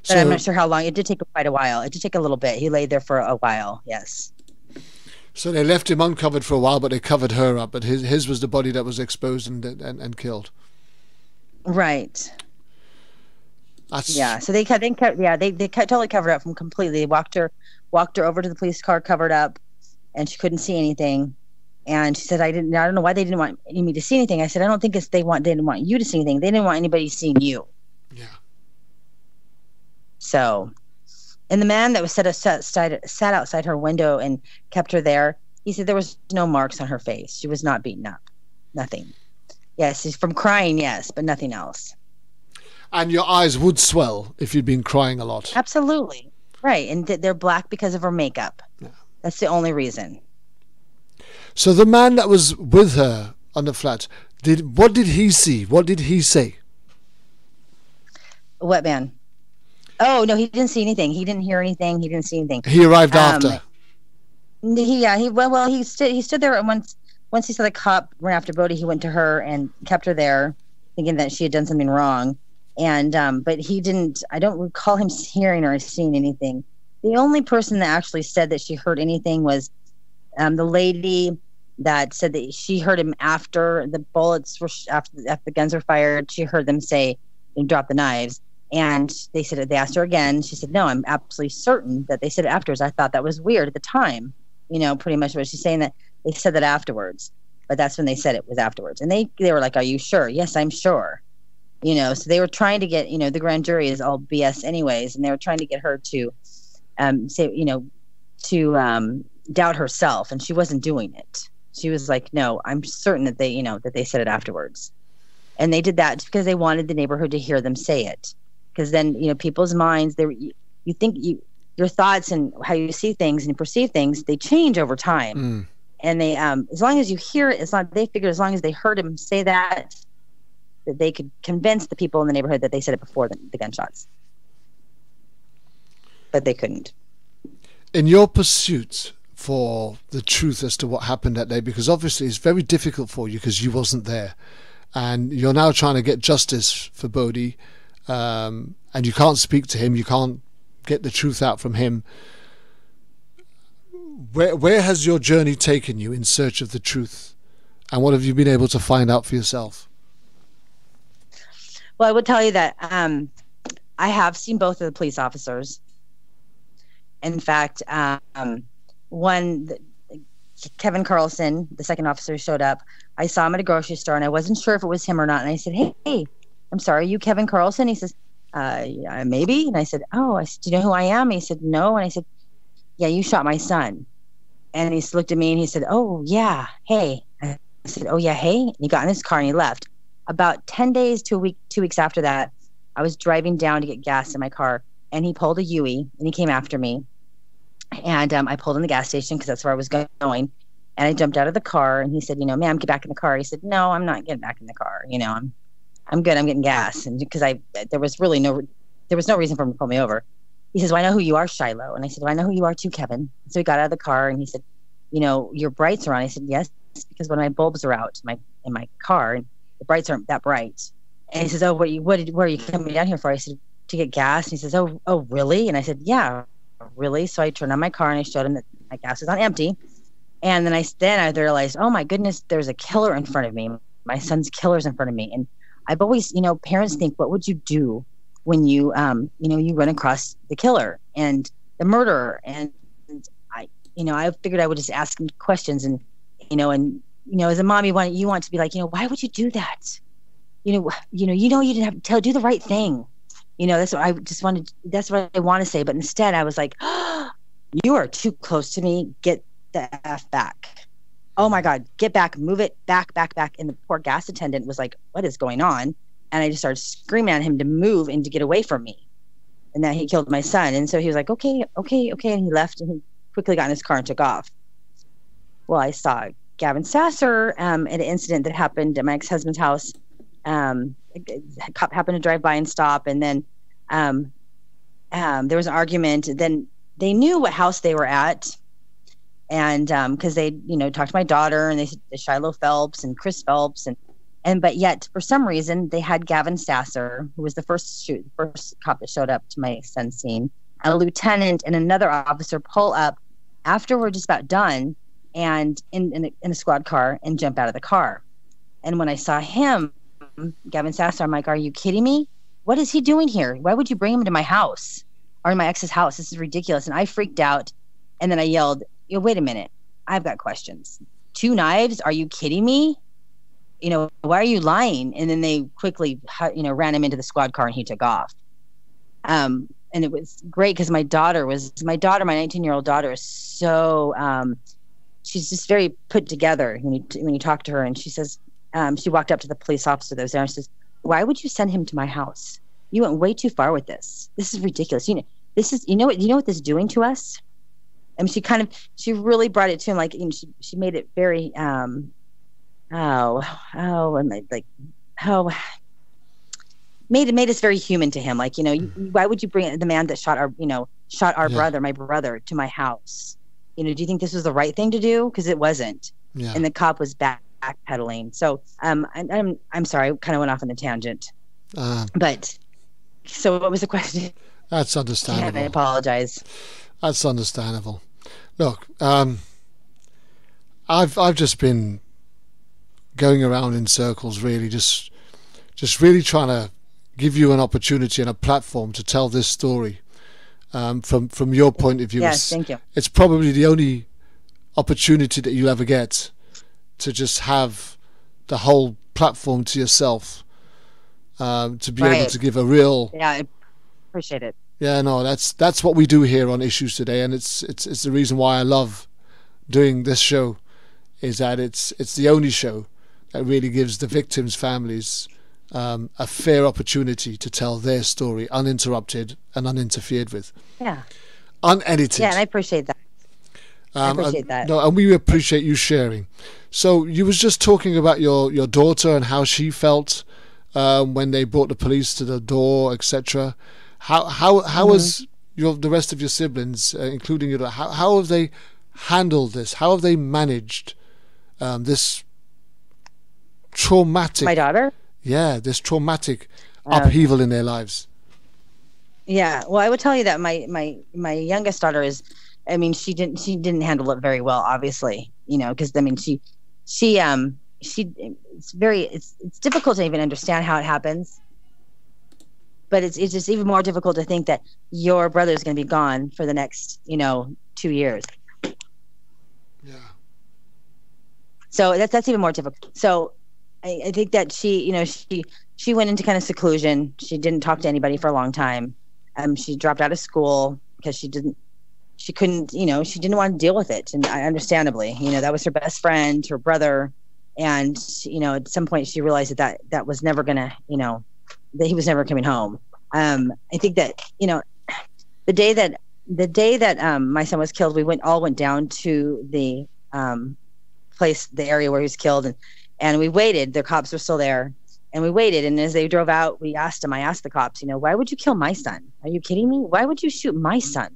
But I'm not sure how long. It did take quite a while. It did take a little bit. He laid there for a while. Yes. So they left him uncovered for a while, but they covered her up. But his was the body that was exposed and killed. Right. Yeah. So they totally covered up from completely. They walked her over to the police car, covered up, and she couldn't see anything. And she said, I don't know why they didn't want me to see anything. I said, I don't think they didn't want you to see anything. They didn't want anybody seeing you. Yeah. So, and the man that was sat outside her window and kept her there, he said there was no marks on her face. She was not beaten up. Nothing. Yes, she's from crying, yes, but nothing else. And your eyes would swell if you'd been crying a lot. Absolutely. Right. And they're black because of her makeup. Yeah. That's the only reason. So the man that was with her on the flat, what did he see? What did he say? What man? Oh, no, he didn't see anything. He didn't hear anything. He didn't see anything. He arrived after. He stood there, and once he saw the cop run after Bodhi, he went to her and kept her there, thinking that she had done something wrong. And but he didn't. I don't recall him hearing or seeing anything. The only person that actually said that she heard anything was the lady that said that she heard him after the bullets were after the guns were fired. She heard them say, "Drop the knives." And they asked her again. She said, "No, I'm absolutely certain that they said it afterwards. I thought that was weird at the time." Pretty much what she's saying, that they said that afterwards, but that's when they said it was afterwards. And they were like, "Are you sure?" "Yes, I'm sure." So they were trying to get, the grand jury is all BS anyways, and they were trying to get her to doubt herself, and she wasn't doing it. She was like, "No, I'm certain that they said it afterwards." And they did that just because they wanted the neighborhood to hear them say it. Because then, people's minds, you think your thoughts and how you see things and perceive things, they change over time. Mm. And they, as long as you hear it, they figured as long as they heard him say that they could convince the people in the neighborhood that they said it before the gunshots. But they couldn't. In your pursuit for the truth as to what happened that day, because obviously it's very difficult for you because you wasn't there, and you're now trying to get justice for Bodhi, and you can't speak to him, you can't get the truth out from him. Where has your journey taken you in search of the truth And what have you been able to find out for yourself? Well, I would tell you that I have seen both of the police officers. In fact, Kevin Carlson, the second officer, showed up. I saw him at a grocery store, and I wasn't sure if it was him or not. And I said, "Hey, I'm sorry, are you Kevin Carlson?" He says, "Yeah, maybe." And I said, "Oh," I said, "Do you know who I am?" He said, "No." And I said, "Yeah, you shot my son." And he looked at me and he said, "Oh yeah, hey." I said, "Oh yeah, hey." And he got in his car and he left. About 10 days to a week, 2 weeks after that, I was driving down to get gas in my car, and he pulled a Yui and he came after me. And I pulled in the gas station because that's where I was going. And I jumped out of the car, and he said, "Ma'am, get back in the car." He said, "No, I'm not getting back in the car. I'm good. I'm getting gas." And because there was no reason for him to pull me over. He says, "Well, I know who you are, Shiloh." And I said, "Well, I know who you are too, Kevin." So he got out of the car and he said, "Your brights are on." I said, "Yes, because one of my bulbs are out in my car, and the brights aren't that bright." And he says, "Oh, where are you coming down here for?" I said, "To get gas." And he says, "Oh, really?" And I said, "Yeah, really?" So I turned on my car and I showed him that my gas was on empty. And then I realized, oh my goodness, there's a killer in front of me. My son's killer's in front of me. And I've always, parents think, what would you do when you run across the killer and the murderer? And I figured I would just ask him questions and as a mom, you want to be like, why would you do that? You didn't have to do the right thing. That's what I just wanted. That's what I want to say. But instead I was like, oh, you are too close to me. Get the F back. Oh my God, get back, move it back. And the poor gas attendant was like, what is going on? And I just started screaming at him to move and to get away from me. And then he killed my son. And so he was like, okay. And he left and he quickly got in his car and took off. Well, I saw Gavin Sasser at an incident that happened at my ex-husband's house. A cop happened to drive by and stop. And then there was an argument. Then they knew what house they were at. And because they, talked to my daughter and they said Shiloh Phelps and Chris Phelps. But yet for some reason they had Gavin Sasser, who was the first cop that showed up to my son's scene, and a lieutenant and another officer pull up after we're just about done and in a squad car and jump out of the car. And when I saw him, Gavin Sasser, I'm like, are you kidding me? What is he doing here? Why would you bring him to my house or in my ex's house? This is ridiculous. And I freaked out. And then I yelled, wait a minute. I've got questions. 2 knives? Are you kidding me? Why are you lying? And then they quickly, ran him into the squad car and he took off. And it was great because my 19-year-old daughter is so, she's just very put together when you talk to her. And she says, she walked up to the police officer that was there and says, why would you send him to my house? You went way too far with this. This is ridiculous. You know what this is doing to us? And she really brought it to him. Like, she made it very, made us very human to him. Like, why would you bring the man that shot our brother, my brother, to my house? Do you think this was the right thing to do? Because it wasn't. Yeah. And the cop was backpedaling. So I'm sorry, I kind of went off on a tangent. But so what was the question? That's understandable. Yeah, I apologize. That's understandable. Look, I've just been going around in circles, really, just really trying to give you an opportunity and a platform to tell this story from your point of view. Yes, thank you. It's probably the only opportunity that you'll ever get to just have the whole platform to yourself, to be able to give a real. Yeah, I appreciate it. Yeah, no, that's what we do here on Issues Today, and it's the reason why I love doing this show, is that it's the only show that really gives the victims' families a fair opportunity to tell their story uninterrupted and uninterfered with. Yeah. Unedited. Yeah, and I appreciate that. I appreciate that. No, and we appreciate you sharing. So you was just talking about your daughter and how she felt when they brought the police to the door, etc. How was the rest of your siblings, including your daughter, how have they handled this? How have they managed this traumatic? My daughter? Yeah, this traumatic upheaval in their lives. Yeah, well, I would tell you that my youngest daughter is, she didn't handle it very well, obviously, because she it's difficult to even understand how it happens. But it's just even more difficult to think that your brother is going to be gone for the next, 2 years. Yeah. So that's even more difficult. So I think that she went into kind of seclusion. She didn't talk to anybody for a long time. She dropped out of school because she didn't want to deal with it. And understandably, that was her best friend, her brother. And, at some point she realized that was never going to, that he was never coming home. I think that, the day that my son was killed, we all went down to the the area where he was killed, and we waited. The cops were still there, and we waited. And as they drove out, I asked the cops, why would you kill my son? Are you kidding me? Why would you shoot my son?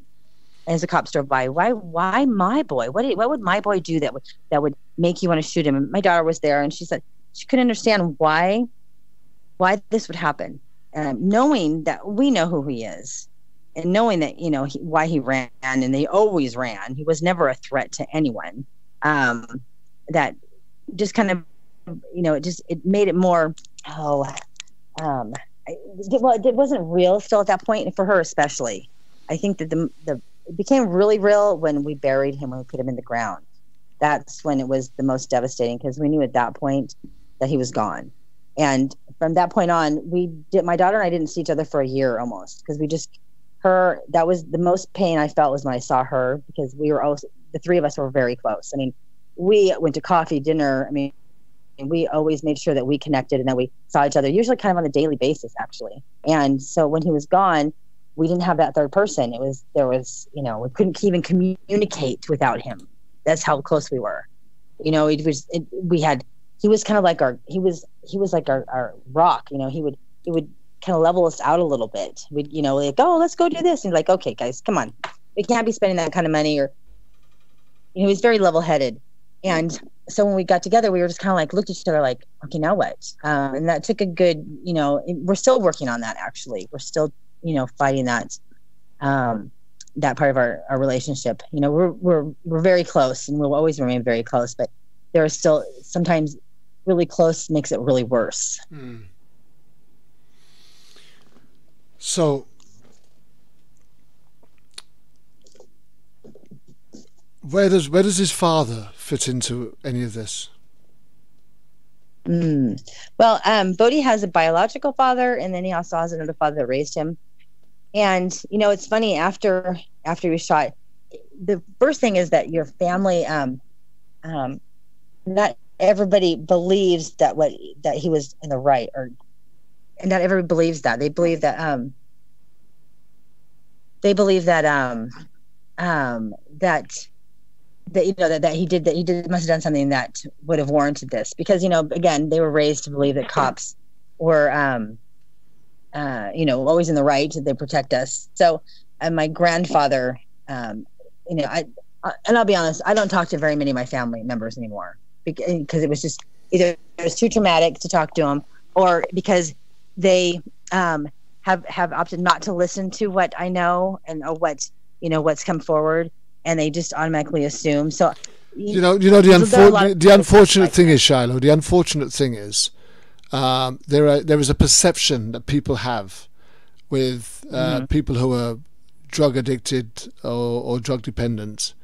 As the cops drove by, why my boy? What would my boy do that would make you want to shoot him? And my daughter was there, and she said she couldn't understand why this would happen. Knowing that we know who he is, and knowing that why he ran, and they always ran. He was never a threat to anyone. That just kind of it made it more. It wasn't real still at that point, and for her especially. I think that it became really real when we buried him, when we put him in the ground. That's when it was the most devastating, because we knew at that point that he was gone. And from that point on, my daughter and I didn't see each other for a year almost, because that was the most pain I felt was when I saw her, because the three of us were very close. I mean, we went to coffee, dinner. I mean, we always made sure that we connected and that we saw each other, usually kind of on a daily basis, actually. And so when he was gone, we didn't have that third person. We couldn't even communicate without him. That's how close we were. He was kind of like our rock. He would kind of level us out a little bit. We'd, let's go do this. And like, okay, guys, come on. We can't be spending that kind of money. Or, he's very level headed. And so when we got together, we were just kind of like, looked at each other like, okay, now what? And that took a good, we're still working on that. Actually, we're still, fighting that, that part of our relationship. We're very close, and we'll always remain very close, but there are still sometimes really close makes it really worse. So where does his father fit into any of this? Well, Bodhi has a biological father, and then he also has another father that raised him. And it's funny, after he was shot, the first thing is that your family, not everybody believes that he was in the right, and not everybody believes that. They believe that that he must have done something that would have warranted this, because again, they were raised to believe that cops were always in the right, they protect us. So my grandfather, and I'll be honest, I don't talk to very many of my family members anymore, because it was just either it was too traumatic to talk to them, or because they have opted not to listen to what I know and what's come forward, and they just automatically assume. So the unfortunate thing is, Shiloh, the unfortunate thing is there is a perception that people have with people who are drug addicted or drug dependent.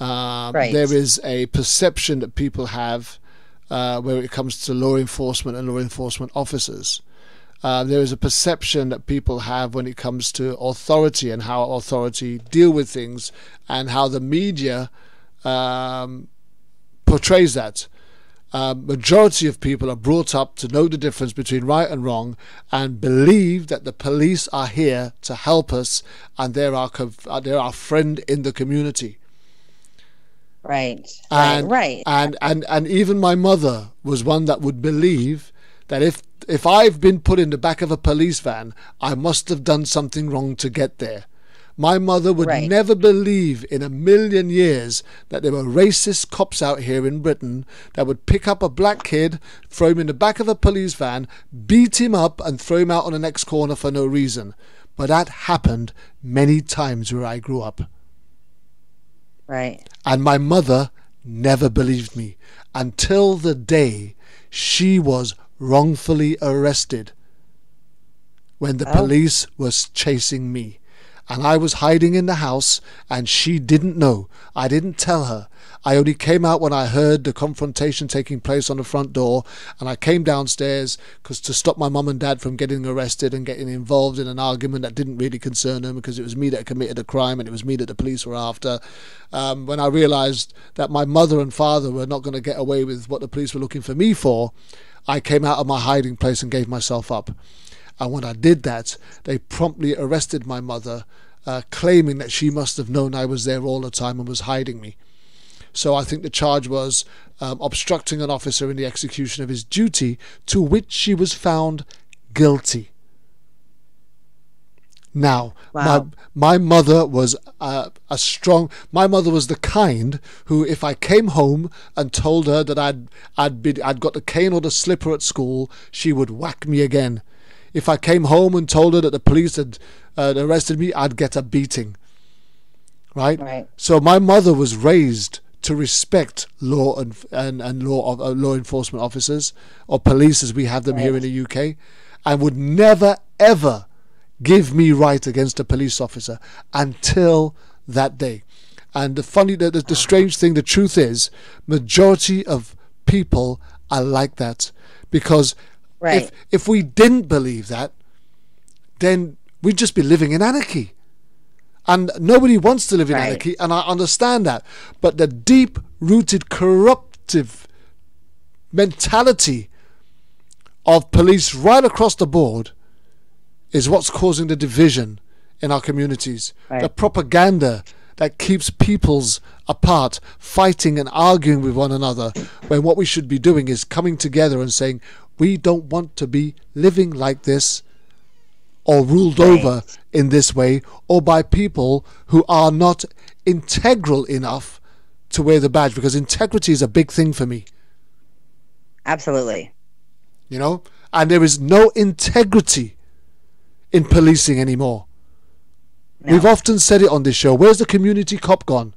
Right. There is a perception that people have where it comes to law enforcement and law enforcement officers. There is a perception that people have when it comes to authority and how authority deal with things, and how the media portrays that. Majority of people are brought up to know the difference between right and wrong, and believe that the police are here to help us, and they're our friend in the community. Right. And even my mother was one that would believe that if I've been put in the back of a police van, I must have done something wrong to get there. My mother would never believe in a million years that there were racist cops out here in Britain that would pick up a black kid, throw him in the back of a police van, beat him up and throw him out on the next corner for no reason. But that happened many times where I grew up. Right. And my mother never believed me until the day she was wrongfully arrested when the police was chasing me. And I was hiding in the house, and she didn't know. I didn't tell her. I only came out when I heard the confrontation taking place on the front door, and I came downstairs to stop my mum and dad from getting arrested and getting involved in an argument that didn't really concern them, because it was me that committed the crime and it was me that the police were after. When I realised that my mother and father were not going to get away with what the police were looking for me for, I came out of my hiding place and gave myself up. And when I did that, they promptly arrested my mother, claiming that she must have known I was there all the time and was hiding me. So I think the charge was obstructing an officer in the execution of his duty, to which she was found guilty. Now, my mother was my mother was the kind who, if I came home and told her that I'd got the cane or the slipper at school, she would whack me again. If I came home and told her that the police had arrested me, I'd get a beating. Right? So my mother was raised to respect law and law enforcement officers, or police as we have them here in the UK, and would never ever give me right against a police officer until that day. And the strange thing, the truth is, majority of people are like that, because if we didn't believe that, then we'd just be living in anarchy. And nobody wants to live in anarchy, and I understand that. But the deep-rooted corruptive mentality of police right across the board is what's causing the division in our communities. The propaganda that keeps peoples apart, fighting and arguing with one another, when what we should be doing is coming together and saying, we don't want to be living like this, or ruled over in this way, or by people who are not integral enough to wear the badge, because integrity is a big thing for me. Absolutely. You know, and there is no integrity in policing anymore. No. We've often said it on this show. Where's the community cop gone?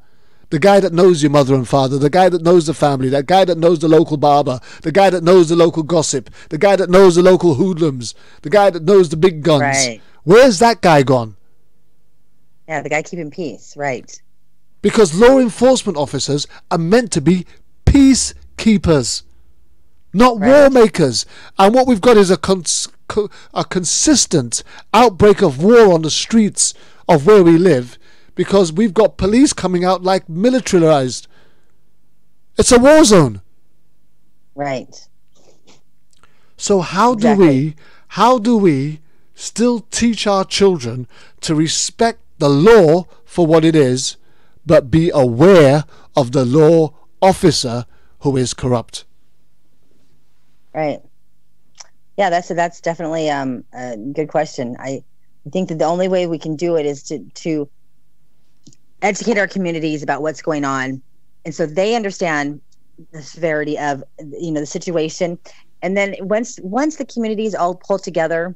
The guy that knows your mother and father, the guy that knows the family, that guy that knows the local barber, the guy that knows the local gossip, the guy that knows the local hoodlums, the guy that knows the big guns. Right. Where's that guy gone? Yeah, the guy keeping peace, right. Because law enforcement officers are meant to be peacekeepers, not war makers. And what we've got is a consistent outbreak of war on the streets of where we live, because we've got police coming out like militarized. It's a war zone. Right. So how do we still teach our children to respect the law for what it is, but be aware of the law officer who is corrupt? Right. Yeah, that's definitely a good question. I think that the only way we can do it is to educate our communities about what's going on, and so they understand the severity of the situation. And then once the communities all pull together,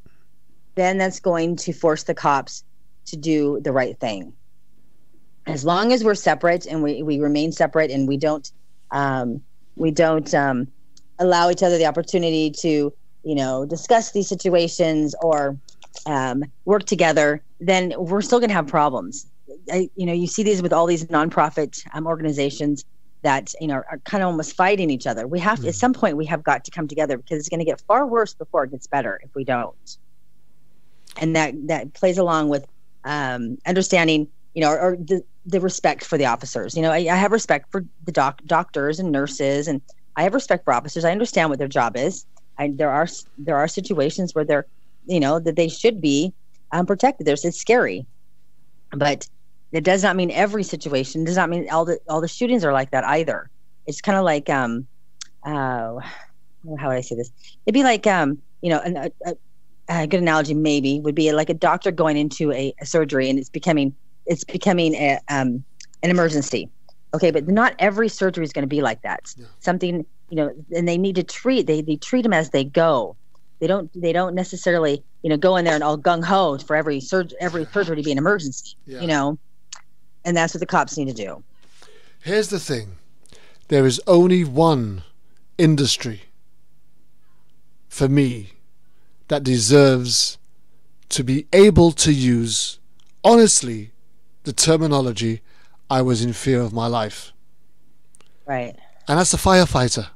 then that's going to force the cops to do the right thing. As long as we're separate and we remain separate, and we don't allow each other the opportunity to discuss these situations or work together, then we're still going to have problems. You see these with all these nonprofit organizations that are kind of almost fighting each other. We have to, at some point, we have got to come together, because it's going to get far worse before it gets better if we don't. And that plays along with understanding, or the respect for the officers. I have respect for the doctors and nurses, and I have respect for officers. I understand what their job is. There are situations where they're, that they should be protected. It's scary, but it does not mean every situation. It does not mean all the shootings are like that either. It's kind of like how would I say this? It'd be like a good analogy maybe would be like a doctor going into a surgery, and it's becoming an emergency. Okay, but not every surgery is going to be like that. Yeah. Something, and they need to treat. They treat them as they go. They don't necessarily go in there and all gung ho for every surgery to be an emergency. Yeah. And that's what the cops need to do. Here's the thing: there is only one industry for me that deserves to be able to use, honestly, the terminology, I was in fear of my life. Right. And that's a firefighter.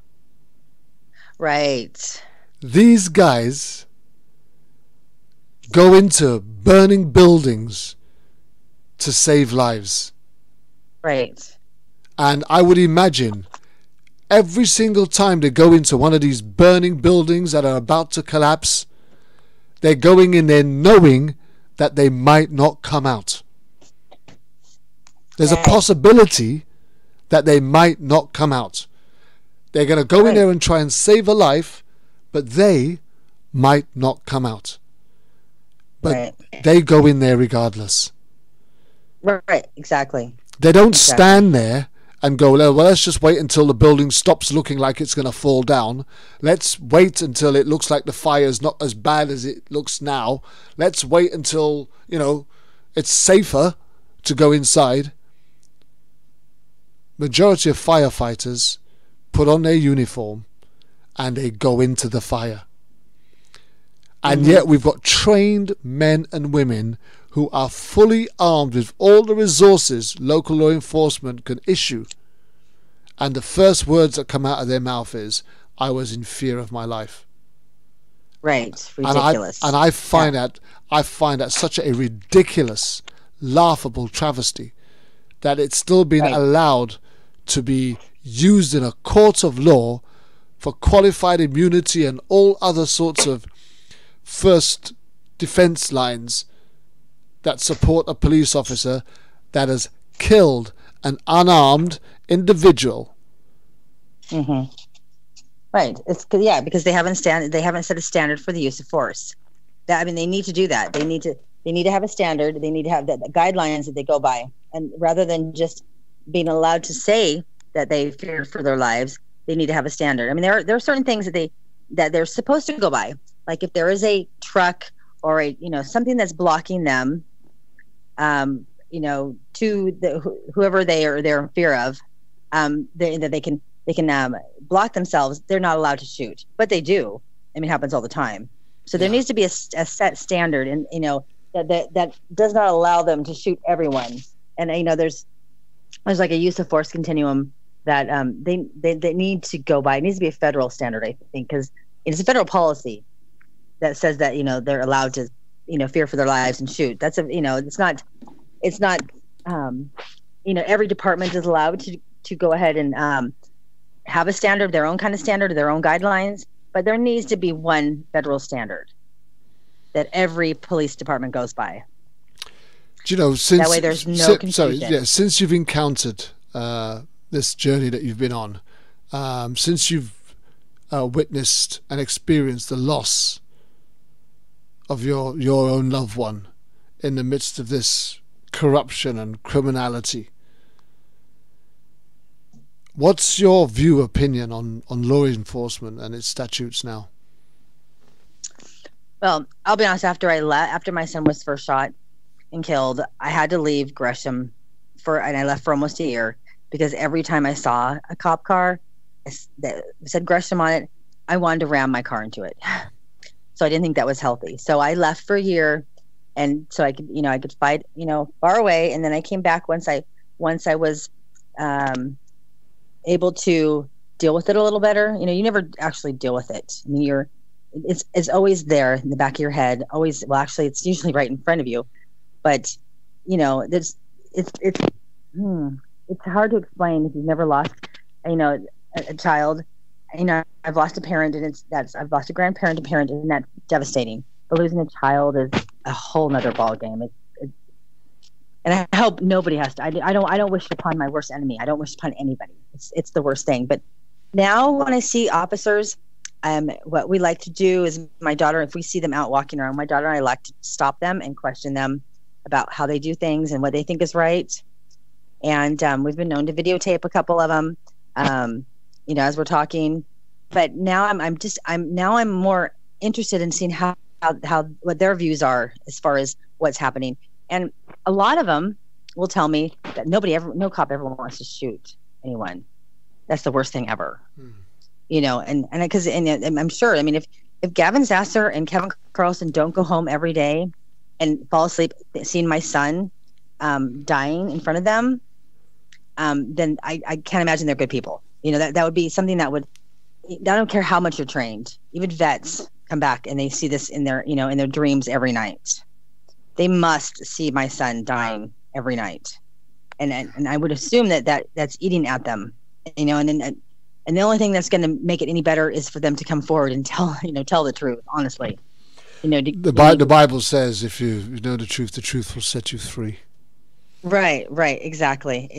Right. These guys go into burning buildings to save lives. Right. And I would imagine every single time they go into one of these burning buildings that are about to collapse, they're going in there knowing that they might not come out. There's a possibility that they might not come out. They're going to go in there and try and save a life, but they might not come out. But they go in there regardless. Right, exactly. They don't stand there and go, well, let's just wait until the building stops looking like it's going to fall down. Let's wait until it looks like the fire's not as bad as it looks now. Let's wait until, it's safer to go inside. Majority of firefighters put on their uniform and they go into the fire. And yet we've got trained men and women who are fully armed with all the resources local law enforcement can issue. And the first words that come out of their mouth is, I was in fear of my life. Right. Ridiculous. And I find that such a ridiculous, laughable travesty that it's still been allowed to be used in a court of law for qualified immunity and all other sorts of first defense lines that support a police officer that has killed an unarmed individual. Right. It's because they haven't set a standard for the use of force. They need to do that. They need to have a standard. They need to have the guidelines that they go by, and rather than just being allowed to say that they fear for their lives, they need to have a standard. I mean, there are certain things that they're supposed to go by. Like if there is a truck or something that's blocking them, to whoever they're in fear of, that they can block themselves. They're not allowed to shoot, but they do. I mean, it happens all the time. So there needs to be a set standard, and that does not allow them to shoot everyone. And there's like a use of force continuum that they need to go by. It needs to be a federal standard, I think, because it's a federal policy that says that they're allowed to fear for their lives and shoot. That's it's not every department is allowed to go ahead and have a standard, their own kind of standard, their own guidelines, but there needs to be one federal standard that every police department goes by. Since that way there's no confusion. Since you've encountered this journey that you've been on, since you've witnessed and experienced the loss of your own loved one in the midst of this corruption and criminality, what's your opinion on law enforcement and its statutes now? Well, I'll be honest, after my son was first shot and killed, I had to leave Gresham and I left for almost a year, because every time I saw a cop car that said Gresham on it, I wanted to ram my car into it. So I didn't think that was healthy. So I left for a year, and so I could fight, far away. And then I came back once I was able to deal with it a little better. You never actually deal with it. I mean, it's always there in the back of your head. Always. Well, actually, it's usually right in front of you. But it's hard to explain if you've never lost, a child. I've lost a parent, and I've lost a grandparent, a parent, and that's devastating. But losing a child is a whole nother ball game. And I hope nobody has to. I don't wish upon my worst enemy. I don't wish upon anybody. It's the worst thing. But now when I see officers, what we like to do is, my daughter, if we see them out walking around, my daughter and I like to stop them and question them about how they do things and what they think is right. And we've been known to videotape a couple of them, as we're talking. But now I'm more interested in seeing how what their views are as far as what's happening. And a lot of them will tell me that no cop ever wants to shoot anyone. that's the worst thing ever. You know, and because I'm sure, I mean, if Gavin Sasser and Kevin Carlson don't go home every day and fall asleep seeing my son dying in front of them, then I can't imagine they're good people. You know, that would be something that would, I don't care how much you're trained, even vets come back and they see this in their, you know, in their dreams every night. They must see my son dying every night. And I would assume that's eating at them, you know, and the only thing that's going to make it any better is for them to come forward and tell the truth, honestly. You know, the Bible says, if you know the truth will set you free. Right, exactly.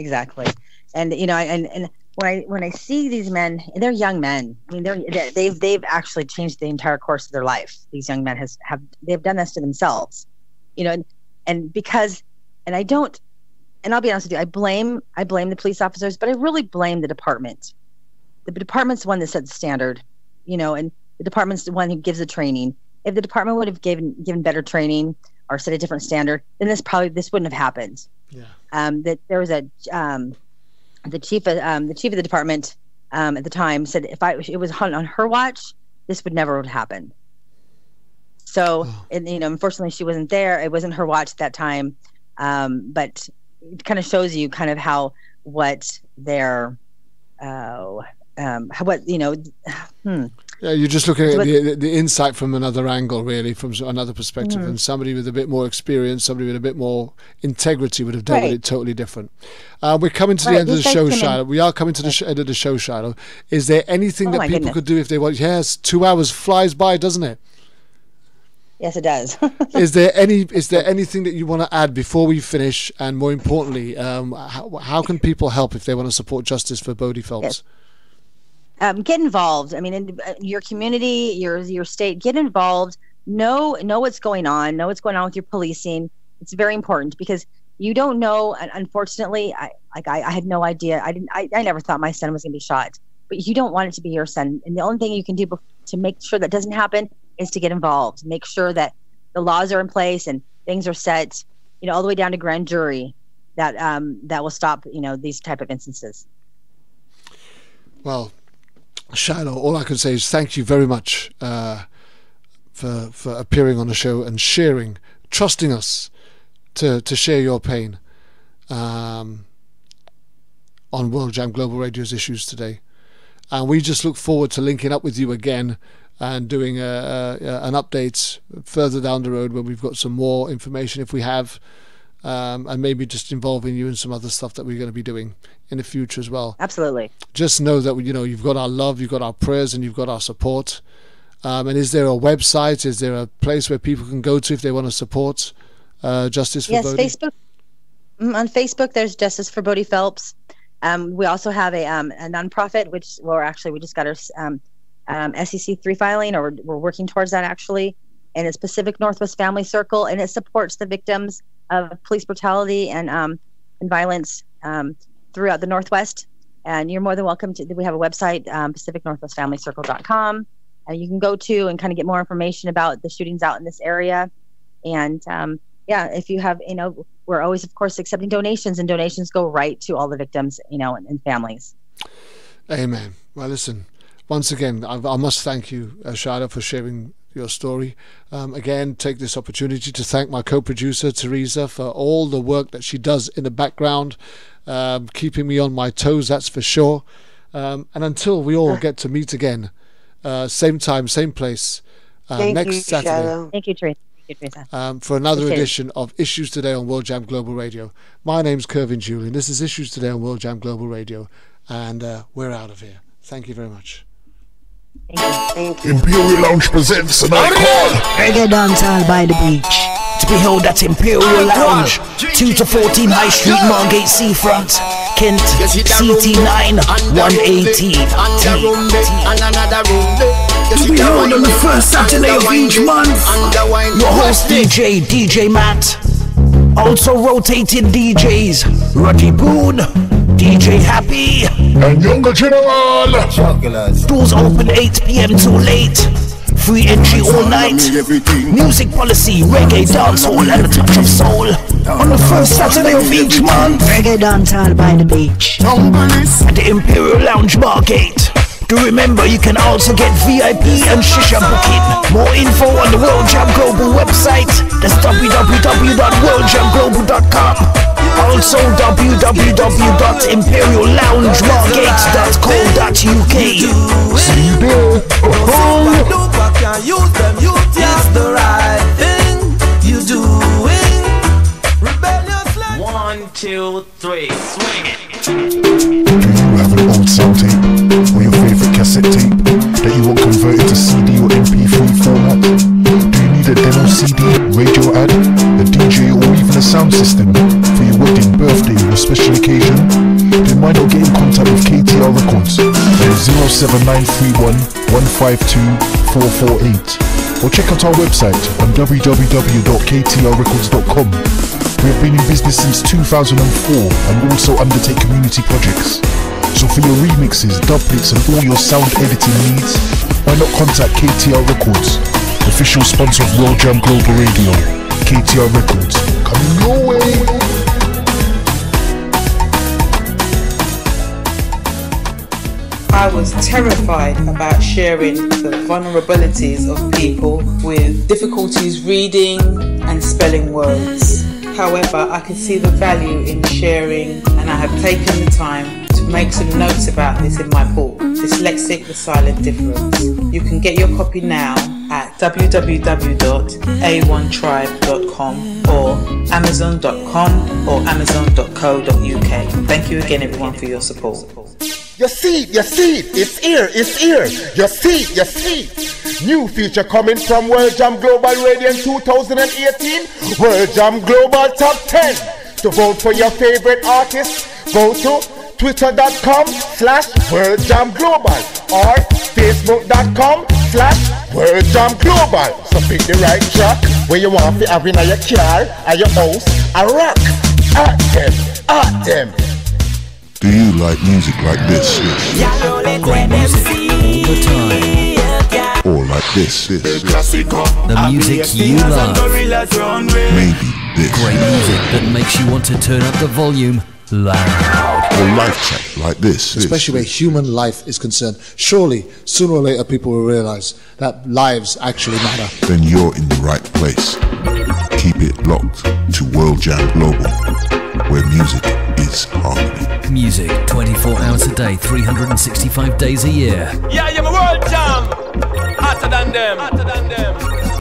And you know, and when I see these men, they're young men. I mean, they've actually changed the entire course of their life. These young men they've done this to themselves, you know, and I'll be honest with you, I blame the police officers, but I really blame the department. The department's the one that set the standard, you know, and the department's the one who gives the training. If the department would have given better training or set a different standard, then this wouldn't have happened. Yeah. That there was the chief of the department at the time said it was on her watch, this would never happen. So, and, you know, unfortunately she wasn't there. It wasn't her watch at that time. But it kind of shows you kind of what their Yeah, you're just looking at the insight from another angle, really, from another perspective. And somebody with a bit more experience, somebody with a bit more integrity would have dealt with it totally different. We're coming to the end of the show, Shiloh. We are coming to the end of the show, Shiloh. Is there anything that people could do if they want? Yes, 2 hours flies by, doesn't it? Yes, it does. Is there anything that you want to add before we finish? And more importantly, how can people help if they want to support justice for Bodhi Phelps? Yes. Get involved. I mean, in your community, your state, get involved. Know what's going on. Know what's going on with your policing. It's very important because you don't know. Unfortunately, I had no idea. I never thought my son was going to be shot. But you don't want it to be your son. And the only thing you can do to make sure that doesn't happen is to get involved. Make sure that the laws are in place and things are set, you know, all the way down to grand jury that will stop, you know, these type of instances. Well, Shiloh, all I can say is thank you very much for appearing on the show and trusting us to share your pain on World Jam Global Radio's Issues Today. And we just look forward to linking up with you again and doing an update further down the road when we've got some more information, if we have, and maybe just involving you in some other stuff that we're going to be doing in the future as well. Absolutely. Just know that, you know, you've got our love, you've got our prayers, and you've got our support. And is there a website? Is there a place where people can go to if they want to support Justice for Bodhi? Yes, Facebook. On Facebook, there's Justice for Bodhi Phelps. We also have a nonprofit, which we just got our SEC 3 filing, or we're working towards that actually, and it's Pacific Northwest Family Circle, and it supports the victims of police brutality and violence throughout the Northwest. And you're more than welcome to. We have a website, PacificNorthwestFamilyCircle.com, and you can go to and kind of get more information about the shootings out in this area. And if you have, you know, we're always, of course, accepting donations, and donations go right to all the victims, you know, and families. Amen. Well, listen. Once again, I must thank you, Shiloh, for sharing your story. Again, take this opportunity to thank my co-producer, Teresa, for all the work that she does in the background, keeping me on my toes, that's for sure. And until we all get to meet again, same time, same place, next Saturday. Shiloh. Thank you, Teresa. For another edition of Issues Today on World Jam Global Radio. My name's Kervin, Julien. This is Issues Today on World Jam Global Radio. And we're out of here. Thank you very much. Thank you. Imperial Lounge presents an icon. Reggae dancehall by the beach. To be held at Imperial Lounge, 2 to 14 High Street, Margate Seafront, Kent, CT9 180. To be held on the first Saturday of each month. Your host DJ Matt. Also rotated DJs, Rocky Boone, DJ Happy, and Younger General. Doors open 8 p.m. till late. Free entry all night. Music policy, reggae, dancehall, and a touch of soul. On the first Saturday of each month, reggae dancehall by the beach. At the Imperial Lounge Bargate. Do remember, you can also get VIP and shisha booking. More info on the World Jam Global website. That's www.worldjamglobal.com. Also www.imperialloungebargate.co.uk. See you there. It's the right thing you doing. Rebellious like 1, 2, 3, swing it. Do you have an old sound tape or your favorite cassette tape that you want converted to CD or MP3 format? Do you need a demo CD, radio ad, a DJ, or even a sound system for your wedding, birthday, or special occasion? Then why not get in contact with KTR Records on 07931 152 448, or check out our website on www.ktrrecords.com. We have been in business since 2004 and also undertake community projects. So for your remixes, dubplates and all your sound editing needs, why not contact KTR Records, official sponsor of World Jam Global Radio. KTR Records, coming your way. I was terrified about sharing the vulnerabilities of people with difficulties reading and spelling words. However, I can see the value in sharing, and I have taken the time to make some notes about this in my book, Dyslexic: The Silent Difference. You can get your copy now at www.a1tribe.com or amazon.com or amazon.co.uk. Thank you again, everyone, for your support. You see it, it's here, You see it. New feature coming from World Jam Global Radio in 2018, World Jam Global Top 10. To vote for your favorite artist, go to twitter.com/World Jam Global or facebook.com/World Jam Global. So pick the right track where you want to have in your car, at your house, a rock. At them. Do you like music like this? Great music all the time. Or like this? The music you love. Maybe this. Great music that makes you want to turn up the volume loud. Or life chat like this. Especially where human life is concerned. Surely, sooner or later, people will realize that lives actually matter. Then you're in the right place. Keep it locked to World Jam Global, where music is harmony. Music 24 hours a day, 365 days a year. Yeah, you're my World Jam. Hotter than them.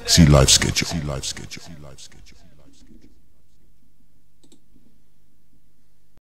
See live schedule.